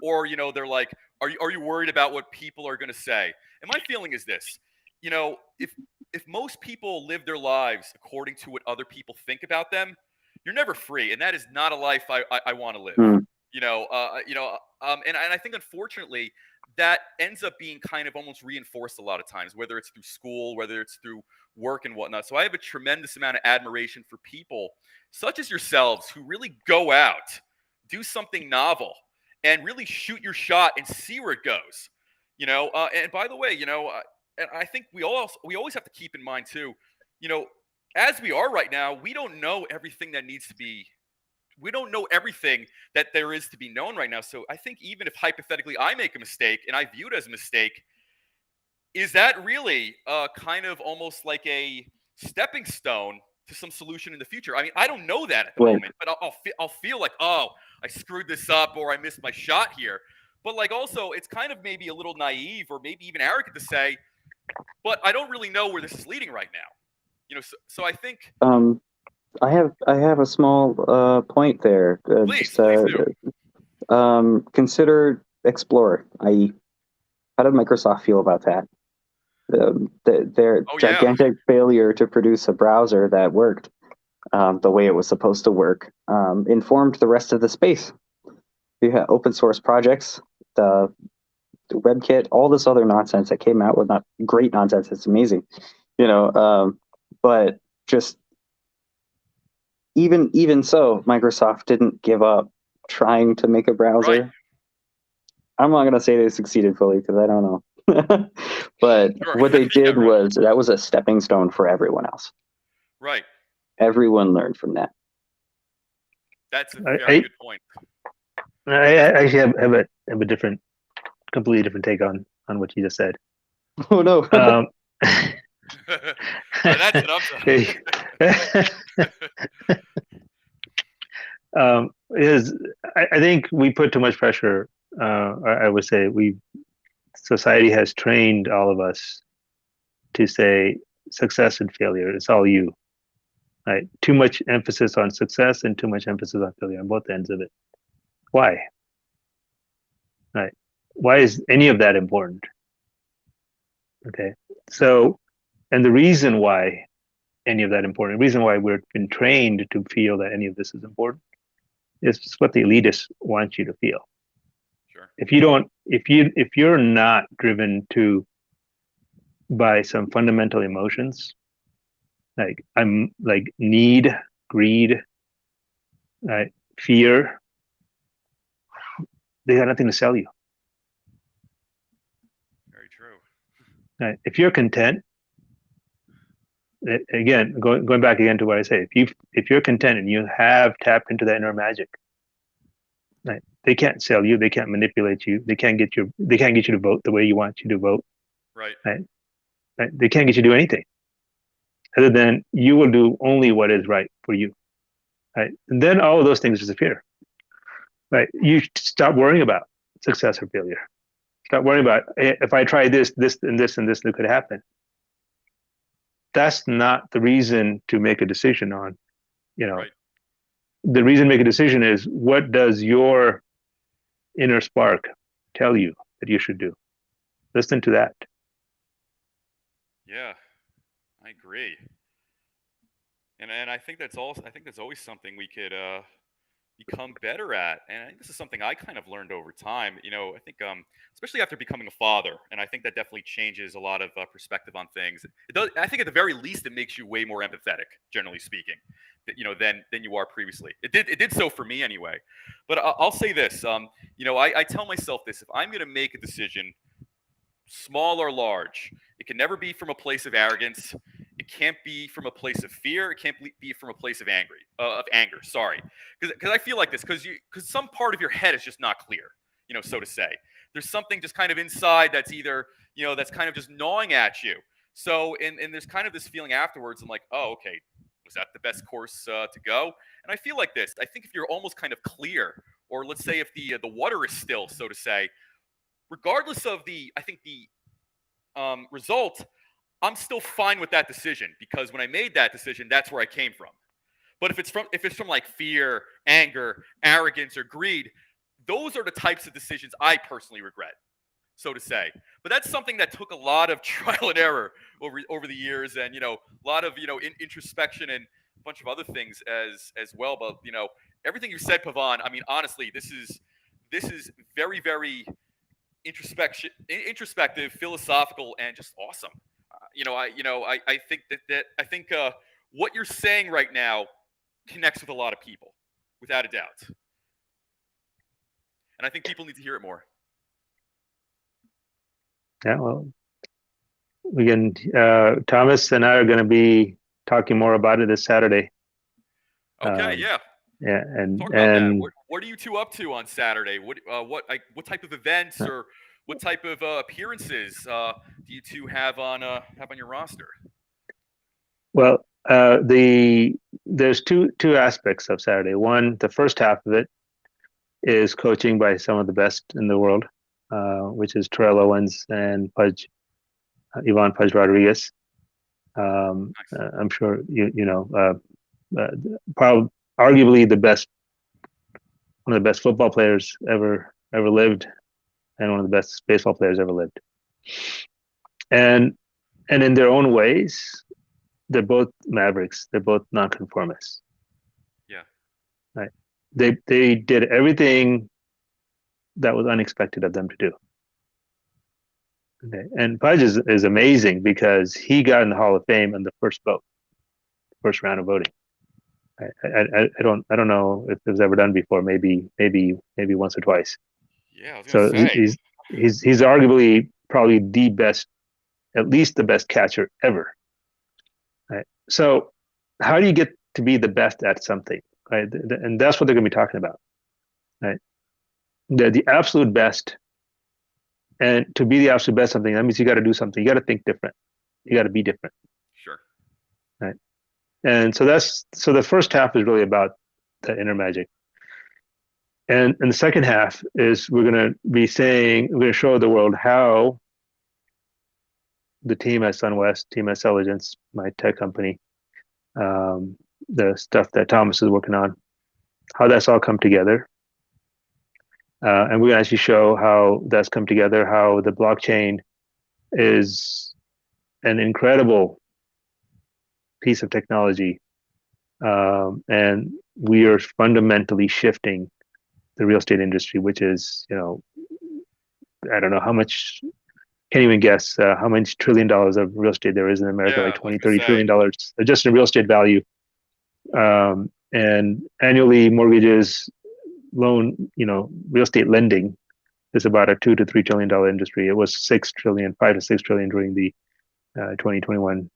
or they're like, "Are you worried about what people are going to say?" And my feeling is this: if most people live their lives according to what other people think about them, you're never free, and that is not a life I want to live. Mm. And I think unfortunately that ends up being kind of almost reinforced a lot of times, whether it's through school, whether it's through work and whatnot. So I have a tremendous amount of admiration for people such as yourselves who really go out, do something novel, and really shoot your shot and see where it goes. And by the way, and I think we always have to keep in mind too, as we are right now, we don't know everything that needs to be. We don't know everything that there is to be known right now. So I think even if hypothetically I make a mistake and I view it as a mistake, is that really kind of almost like a stepping stone to some solution in the future? I mean, I don't know that at the moment, but I'll feel like, oh, I screwed this up or I missed my shot here. But like also, it's kind of maybe a little naive or maybe even arrogant to say, but I don't really know where this is leading right now. So I think. I have a small point there. Please do. Consider Explorer, i.e., how did Microsoft feel about that? Their gigantic failure to produce a browser that worked the way it was supposed to work informed the rest of the space. You had open source projects, the WebKit, all this other nonsense that came out. Well, not great nonsense. It's amazing, but just even so, Microsoft didn't give up trying to make a browser. Right. I'm not going to say they succeeded fully because I don't know. But what they did was that was a stepping stone for everyone else. Right. Everyone learned from that. That's a very good point. I actually have a completely different take on what you just said. Oh no. That's an upside. I think we put too much pressure. I would say society has trained all of us to say success and failure. It's all you, right? Too much emphasis on success and too much emphasis on failure on both ends of it. Why? Right? Why is any of that important? Okay. So, and the reason why any of that important, the reason why we've been trained to feel that any of this is important, is what the elitists want you to feel. Sure. If you're not driven by some fundamental emotions, like need, greed, fear, they got nothing to sell you. Very true. Right? If you're content, again, going back again to what I say, if you're content and you have tapped into that inner magic, right, They can't sell you. They can't manipulate you. They can't get you to vote the way you want you to vote. Right. Right? They can't get you to do anything other than you will do only what is right for you. Right? And then all of those things disappear. Right? You stop worrying about success or failure. Stop worrying about, hey, if I try this, this, and this, and this, that could happen. That's not the reason to make a decision on. Right. The reason to make a decision is, what does your inner spark tell you that you should do? Listen to that. Yeah, I agree. And I think that's always something we could become better at. And I think this is something I kind of learned over time. I think especially after becoming a father, and I think that definitely changes a lot of perspective on things. It does. I think at the very least, it makes you way more empathetic, generally speaking, than you are previously. It did so for me anyway. But I'll say this. I tell myself this: if I'm going to make a decision, small or large, it can never be from a place of arrogance. It can't be from a place of fear. It can't be from a place of anger. Sorry, because I feel like this because some part of your head is just not clear. So to say, there's something just kind of inside that's either that's kind of just gnawing at you. So and there's kind of this feeling afterwards. I'm like, oh, okay, was that the best course to go? And I feel like this. I think if you're almost kind of clear, or let's say if the water is still, so to say, regardless of the result, I'm still fine with that decision because when I made that decision, that's where I came from. But if it's from like fear, anger, arrogance, or greed, those are the types of decisions I personally regret, so to say. But that's something that took a lot of trial and error over the years, and a lot of introspection and a bunch of other things as well. But everything you said, Pavan. I mean, honestly, this is very, very introspective, philosophical, and just awesome. I think that what you're saying right now connects with a lot of people, without a doubt. And I think people need to hear it more. Yeah, well, Thomas and I are going to be talking more about it this Saturday. Okay, yeah. Yeah, and talk about that. What are you two up to on Saturday? What type of events or what type of appearances do you two have on your roster? Well, there's two aspects of Saturday. One, the first half of it is coaching by some of the best in the world, which is Terrell Owens and Ivan Pudge Rodriguez. Nice. I'm sure probably arguably one of the best football players ever lived, and one of the best baseball players ever lived. And in their own ways, they're both mavericks. They're both nonconformists. Yeah. Right. They did everything that was unexpected of them to do. Okay. And Pudge is amazing because he got in the Hall of Fame in the first first round of voting. I don't know if it was ever done before. Maybe once or twice. Yeah, I was gonna say. He's arguably probably the best, at least the best catcher ever. Right. So how do you get to be the best at something? Right. And that's what they're going to be talking about. Right. The absolute best. And to be the absolute best something, that means you got to do something. You got to think different. You got to be different. Sure. Right. And so the first half is really about the inner magic. And the second half is we're going to show the world how the team at SunWest, team at Intelligence, my tech company, the stuff that Thomas is working on, how that's all come together. And we're going to actually show how that's come together, how the blockchain is an incredible piece of technology. And we are fundamentally shifting the real estate industry, which is, I don't know how much, can't even guess how much $1 trillion of real estate there is in America, like 20, $30 trillion just in real estate value. And annually mortgages, loan, real estate lending is about a $2 to $3 trillion industry. It was 5 to 6 trillion during the 2021.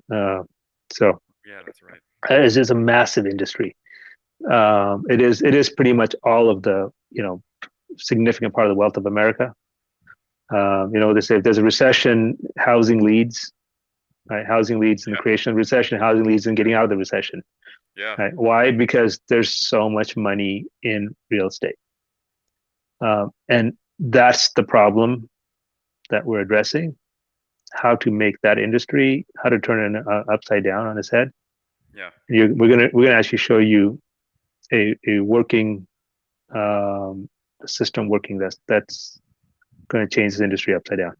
So yeah, that's right. It is a massive industry. It is pretty much all of the significant part of the wealth of America. They say if there's a recession, housing leads. Right? Housing leads in the creation of recession. Housing leads in getting out of the recession. Yeah. Right? Why? Because there's so much money in real estate, and that's the problem that we're addressing. How to make that industry, how to turn it upside down on its head. Yeah. We're gonna actually show you a working system working that's going to change this industry upside down.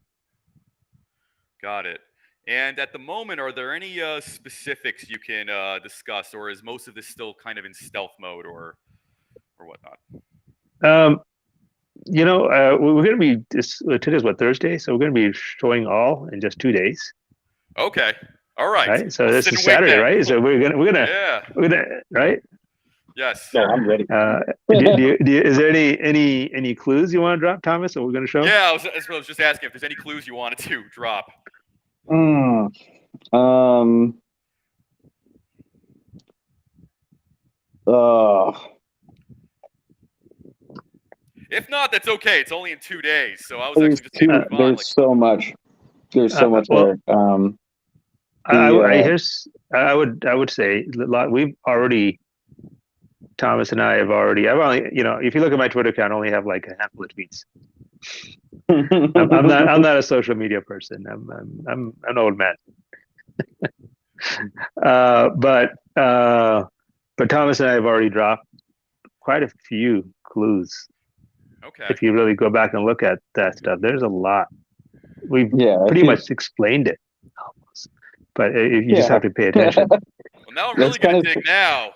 Got it. And at the moment, are there any specifics you can discuss, or is most of this still kind of in stealth mode, or whatnot? We're going to be today's what, Thursday, so we're going to be showing all in just 2 days. Okay. All right. Right. So this is Saturday, right? So we're gonna right. Yes. No, I'm ready. Is there any clues you want to drop, Thomas, that we're going to show? Yeah, I was just asking if there's any clues you wanted to drop. If not, that's okay. It's only in 2 days, so I was actually just saying there's so much. There's so much there. I would say we've already. Thomas and I've only, if you look at my Twitter account, I only have like a handful of tweets. I'm not a social media person. I'm an old man. But Thomas and I have already dropped quite a few clues. Okay. If you really go back and look at that stuff, there's a lot. We've pretty much explained it almost, but you just have to pay attention. Well, now I'm really going to dig now.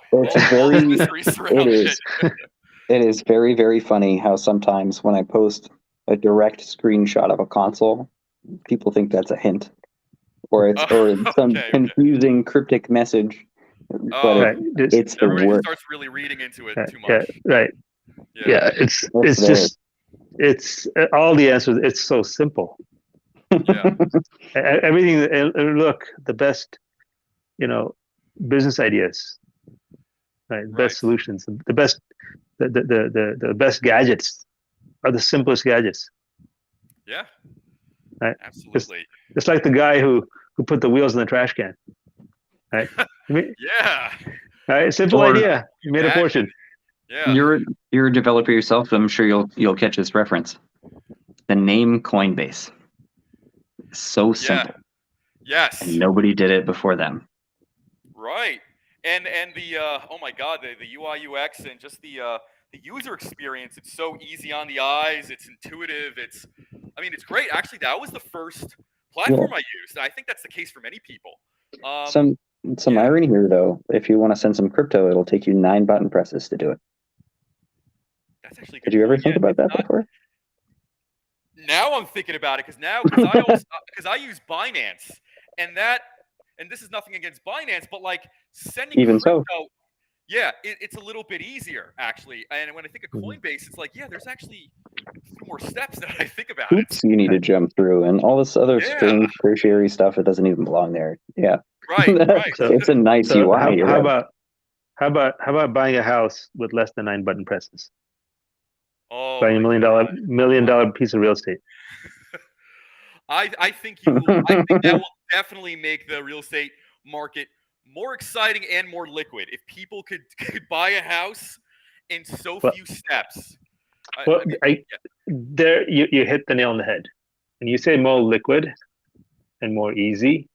It is very, very funny how sometimes when I post a direct screenshot of a console, people think that's a hint, or it's some confusing cryptic message. But it's the everybody word. Starts really reading into it too much. Yeah, right. Yeah, it's all the answers. It's so simple. Yeah. Everything. Look, the best, business ideas, right? Best solutions, the best, the best gadgets are the simplest gadgets. Yeah. Right. Absolutely. It's like the guy who put the wheels in the trash can. Right. Yeah. Right. Simple idea. You made a fortune. Yeah. You're a developer yourself, so I'm sure you'll catch this reference. The name Coinbase. So simple. Yes. And nobody did it before them. Right. And the oh my God, the UI UX and just the user experience. It's so easy on the eyes. It's intuitive. It's great. Actually, that was the first platform I used. I think that's the case for many people. Some irony here, though. If you want to send some crypto, it'll take you 9 button presses to do it. That's actually. Did you ever think about that before? Now I'm thinking about it because I use Binance, and this is nothing against Binance, but like sending crypto. Yeah, it's a little bit easier actually. And when I think of Coinbase, it's like, there's actually a few more steps that I think about. Oops, you need to jump through, and all this other strange tertiary stuff. It doesn't even belong there. Yeah, right. So it's a nice UI. How about buying a house with less than 9 button presses? Oh, buying a million dollar piece of real estate. I think that will definitely make the real estate market more exciting and more liquid. If people could buy a house in so few steps. There you hit the nail on the head. And you say more liquid and more easy,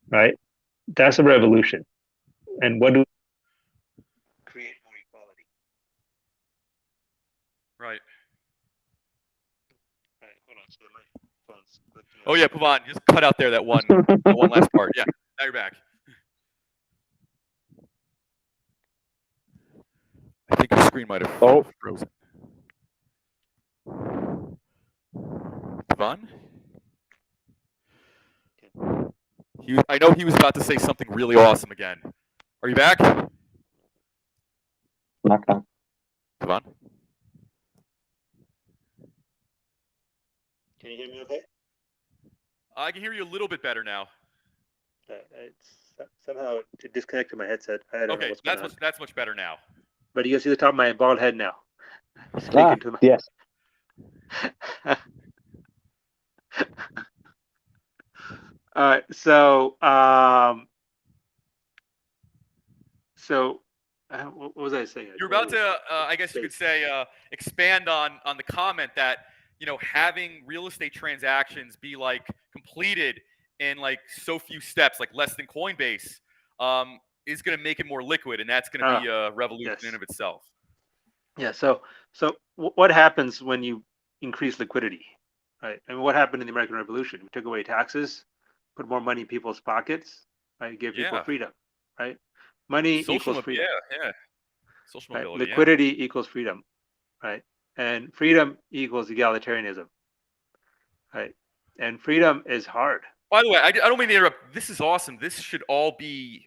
right? That's a revolution. And what do create more equality? Right. All right, hold on. So my phone's clicking. Oh yeah, Pavan, just cut out there that one last part. Yeah, now you're back. I think your screen might have frozen. Pavan? I know he was about to say something really awesome again. Are you back? Knock. Pavan? Can you hear me okay? I can hear you a little bit better now. Somehow it disconnected my headset. I don't know what's going on. That's much better now. But you can see the top of my bald head now. Yes. All right. So what was I saying? You're about to, I guess you could say, expand on the comment that having real estate transactions be like completed in like so few steps, like less than Coinbase, is going to make it more liquid, and that's going to be a revolution in of itself. Yeah. So what happens when you increase liquidity, right? And what happened in the American Revolution? We took away taxes, put more money in people's pockets, right? Give people freedom, right? Money equals freedom. Yeah. Social mobility. Right? Liquidity equals freedom, right? And freedom equals egalitarianism, right? And freedom is hard. By the way, I don't mean to interrupt. This is awesome. This should all be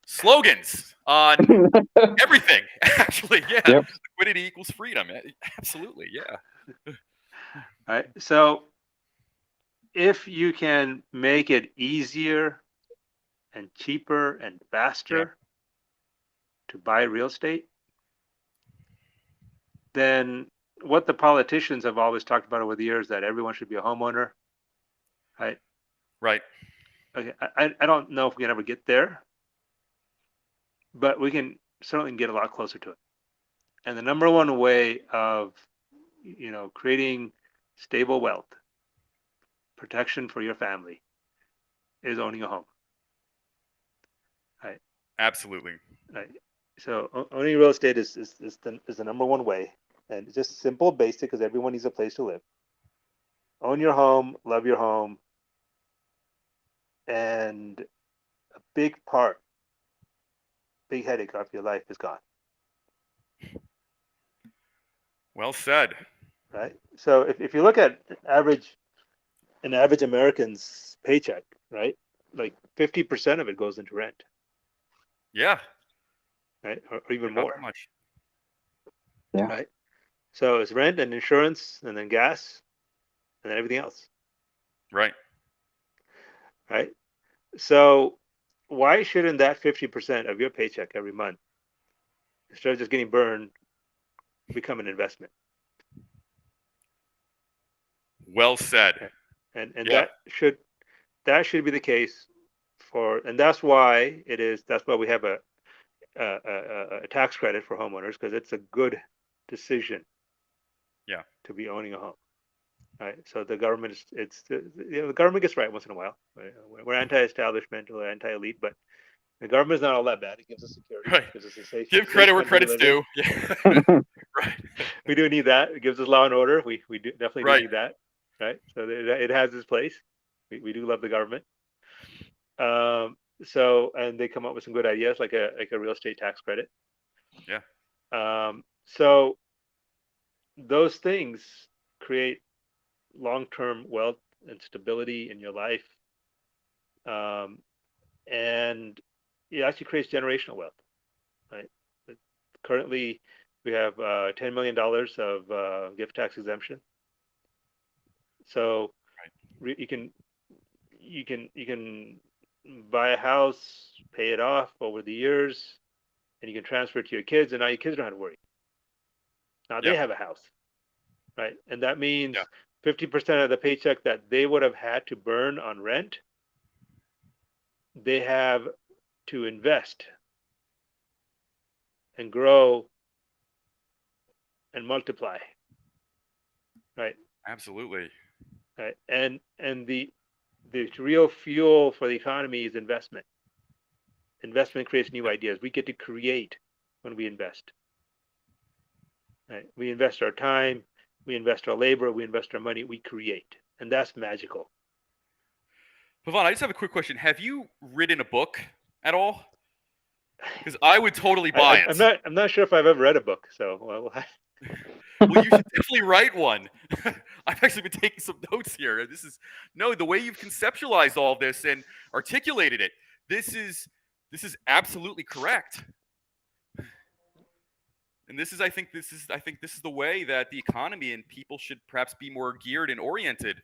slogans on everything. Actually, yeah. Yep. Liquidity equals freedom. Absolutely, yeah. All right. So if you can make it easier and cheaper and faster to buy real estate, then what the politicians have always talked about over the years, that everyone should be a homeowner, right? Right. Okay. I don't know if we can ever get there, but we can certainly get a lot closer to it. And the number one way of creating stable wealth, protection for your family, is owning a home. Right. Absolutely. Right. So owning real estate is the number one way, and it's just simple, basic, because everyone needs a place to live. Own your home, love your home, and a big headache of your life is gone. Well said. Right. So if you look at an average American's paycheck, right, like 50% of it goes into rent. Yeah. Right, or even more. That much. Yeah. Right. So it's rent and insurance, and then gas, and then everything else. Right. Right. So why shouldn't that 50% of your paycheck every month, instead of just getting burned, become an investment? Well said. And that should be the case and that's why we have a tax credit for homeowners, because it's a good decision. Yeah. To be owning a home. Right. So the government the government gets right once in a while. We're anti-establishment, or anti-elite, but the government is not all that bad. It gives us security. Right. It gives us a safe. Give credit where credit's due. Yeah. Right. We do need that. It gives us law and order. We do definitely do need that. Right. So it has its place. We do love the government. So, and they come up with some good ideas, like a real estate tax credit. Yeah. So those things create long-term wealth and stability in your life, and it actually creates generational wealth. Right. Currently, we have $10 million of gift tax exemption. So you can buy a house, pay it off over the years, and you can transfer it to your kids, and now your kids don't have to worry. Now they have a house, right? And that means 50% of the paycheck that they would have had to burn on rent, they have to invest and grow and multiply. Right. Absolutely. Right. And the real fuel for the economy is investment. Investment creates new ideas. We get to create when we invest. Right. We invest our time, we invest our labor, we invest our money, we create. And that's magical. Pavan, I just have a quick question. Have you written a book at all? Because I would totally buy it. I'm not sure if I've ever read a book, so well, you should definitely write one. I've actually been taking some notes here. The way you've conceptualized all this and articulated it. This is absolutely correct. And I think this is the way that the economy and people should perhaps be more geared and oriented,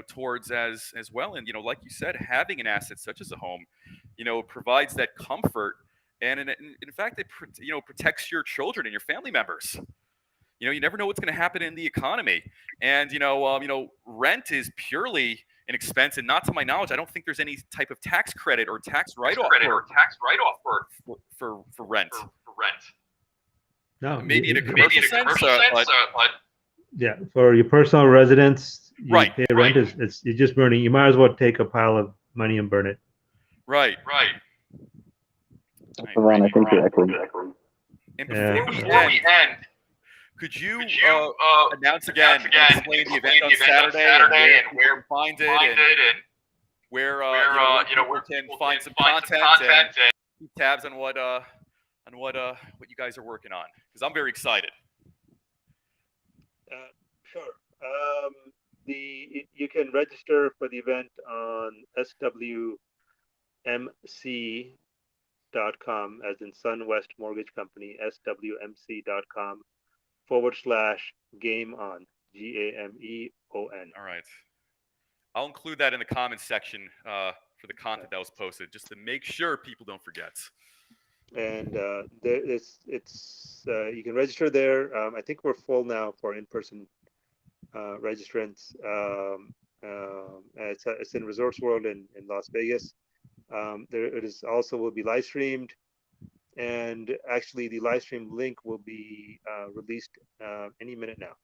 towards as well. And like you said, having an asset such as a home, provides that comfort, and in fact, it protects your children and your family members. you never know what's going to happen in the economy. And rent is purely an expense, and not to my knowledge, I don't think there's any type of tax credit or tax write-off for rent. No, maybe in a commercial sense, but yeah, for your personal residence, you Right, pay rent. You're just burning. You might as well take a pile of money and burn it. Right. Ron, I think you're echoing. And before we end, could you announce again and explain the event on Saturday and where we find it and where we can find some content and keep tabs on what you guys are working on? Because I'm very excited. Sure. You can register for the event on swmc.com, as in Sun West Mortgage Company, swmc.com/game on, GAMEON. All right. I'll include that in the comments section for the content that was posted, just to make sure people don't forget. And you can register there. I think we're full now for in-person registrants. It's in Resorts World in Las Vegas. It is also will be live streamed, and actually the live stream link will be released any minute now.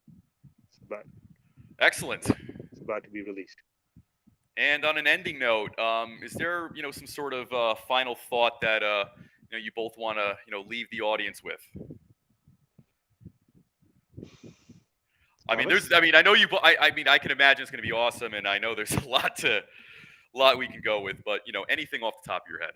Excellent. It's about to be released. And on an ending note, is there some sort of final thought that you both want to leave the audience with? I mean, I know you. I mean, I can imagine it's going to be awesome, and I know there's a lot we can go with. But anything off the top of your head?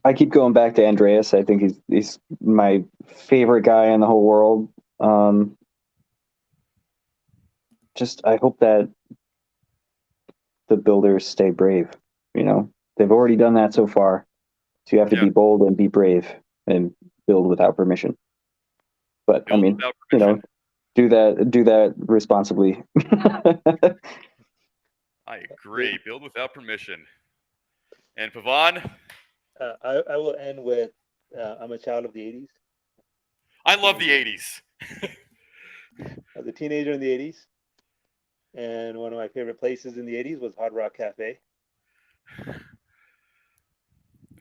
I keep going back to Andreas. I think he's my favorite guy in the whole world. I hope that the builders stay brave. They've already done that so far. So you have to be bold and be brave and build without permission. But do that responsibly. I agree. Build without permission. And Pavan? I will end with I'm a child of the 80s. I love the 80s. I was a teenager in the 80s. And one of my favorite places in the 80s was Hard Rock Cafe.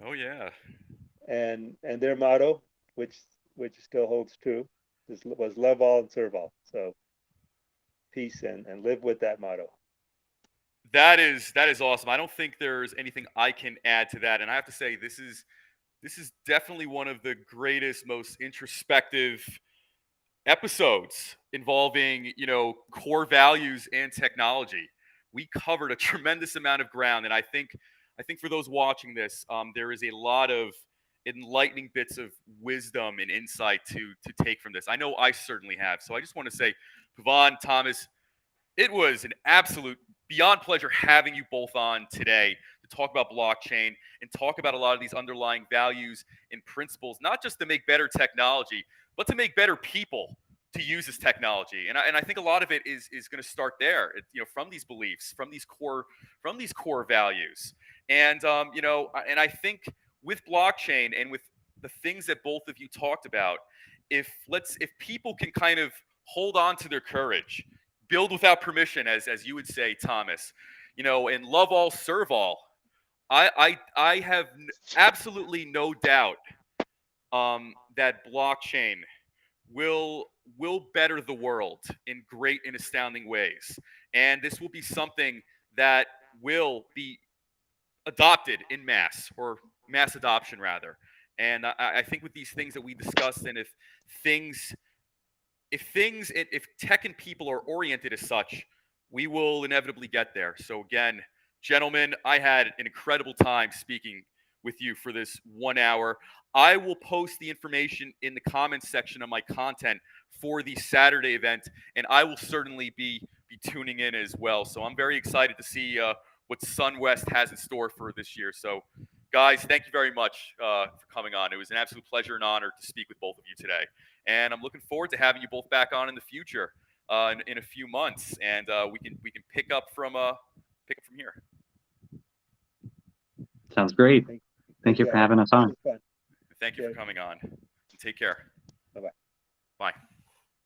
Oh, yeah. And their motto, which still holds true, was love all and serve all. So peace and live with that motto. That is awesome. I don't think there's anything I can add to that. And I have to say, this is definitely one of the greatest, most introspective episodes involving, core values and technology. We covered a tremendous amount of ground, and I think for those watching this, there is a lot of enlightening bits of wisdom and insight to take from this. I know I certainly have. So I just want to say, Pavan, Thomas, it was an absolute beyond pleasure having you both on today to talk about blockchain and talk about a lot of these underlying values and principles, not just to make better technology, but to make better people to use this technology. And I think a lot of it is going to start there, from these beliefs, from these core values. And and I think with blockchain and with the things that both of you talked about, if people can kind of hold on to their courage, build without permission, as you would say, Thomas, and love all, serve all, I have absolutely no doubt that blockchain will better the world in great and astounding ways. And this will be something that will be adopted in mass, or mass adoption rather. And I think with these things that we discussed, and if tech and people are oriented as such, we will inevitably get there. So again, gentlemen, I had an incredible time speaking with you for this 1 hour. I will post the information in the comments section of my content for the Saturday event, and I will certainly be tuning in as well. So I'm very excited to see what SunWest has in store for this year. So guys, thank you very much for coming on. It was an absolute pleasure and honor to speak with both of you today. And I'm looking forward to having you both back on in the future in a few months, and we can pick up from here. Sounds great. Thank you for having us on. Thank you for coming on. And take care. Bye-bye. Bye.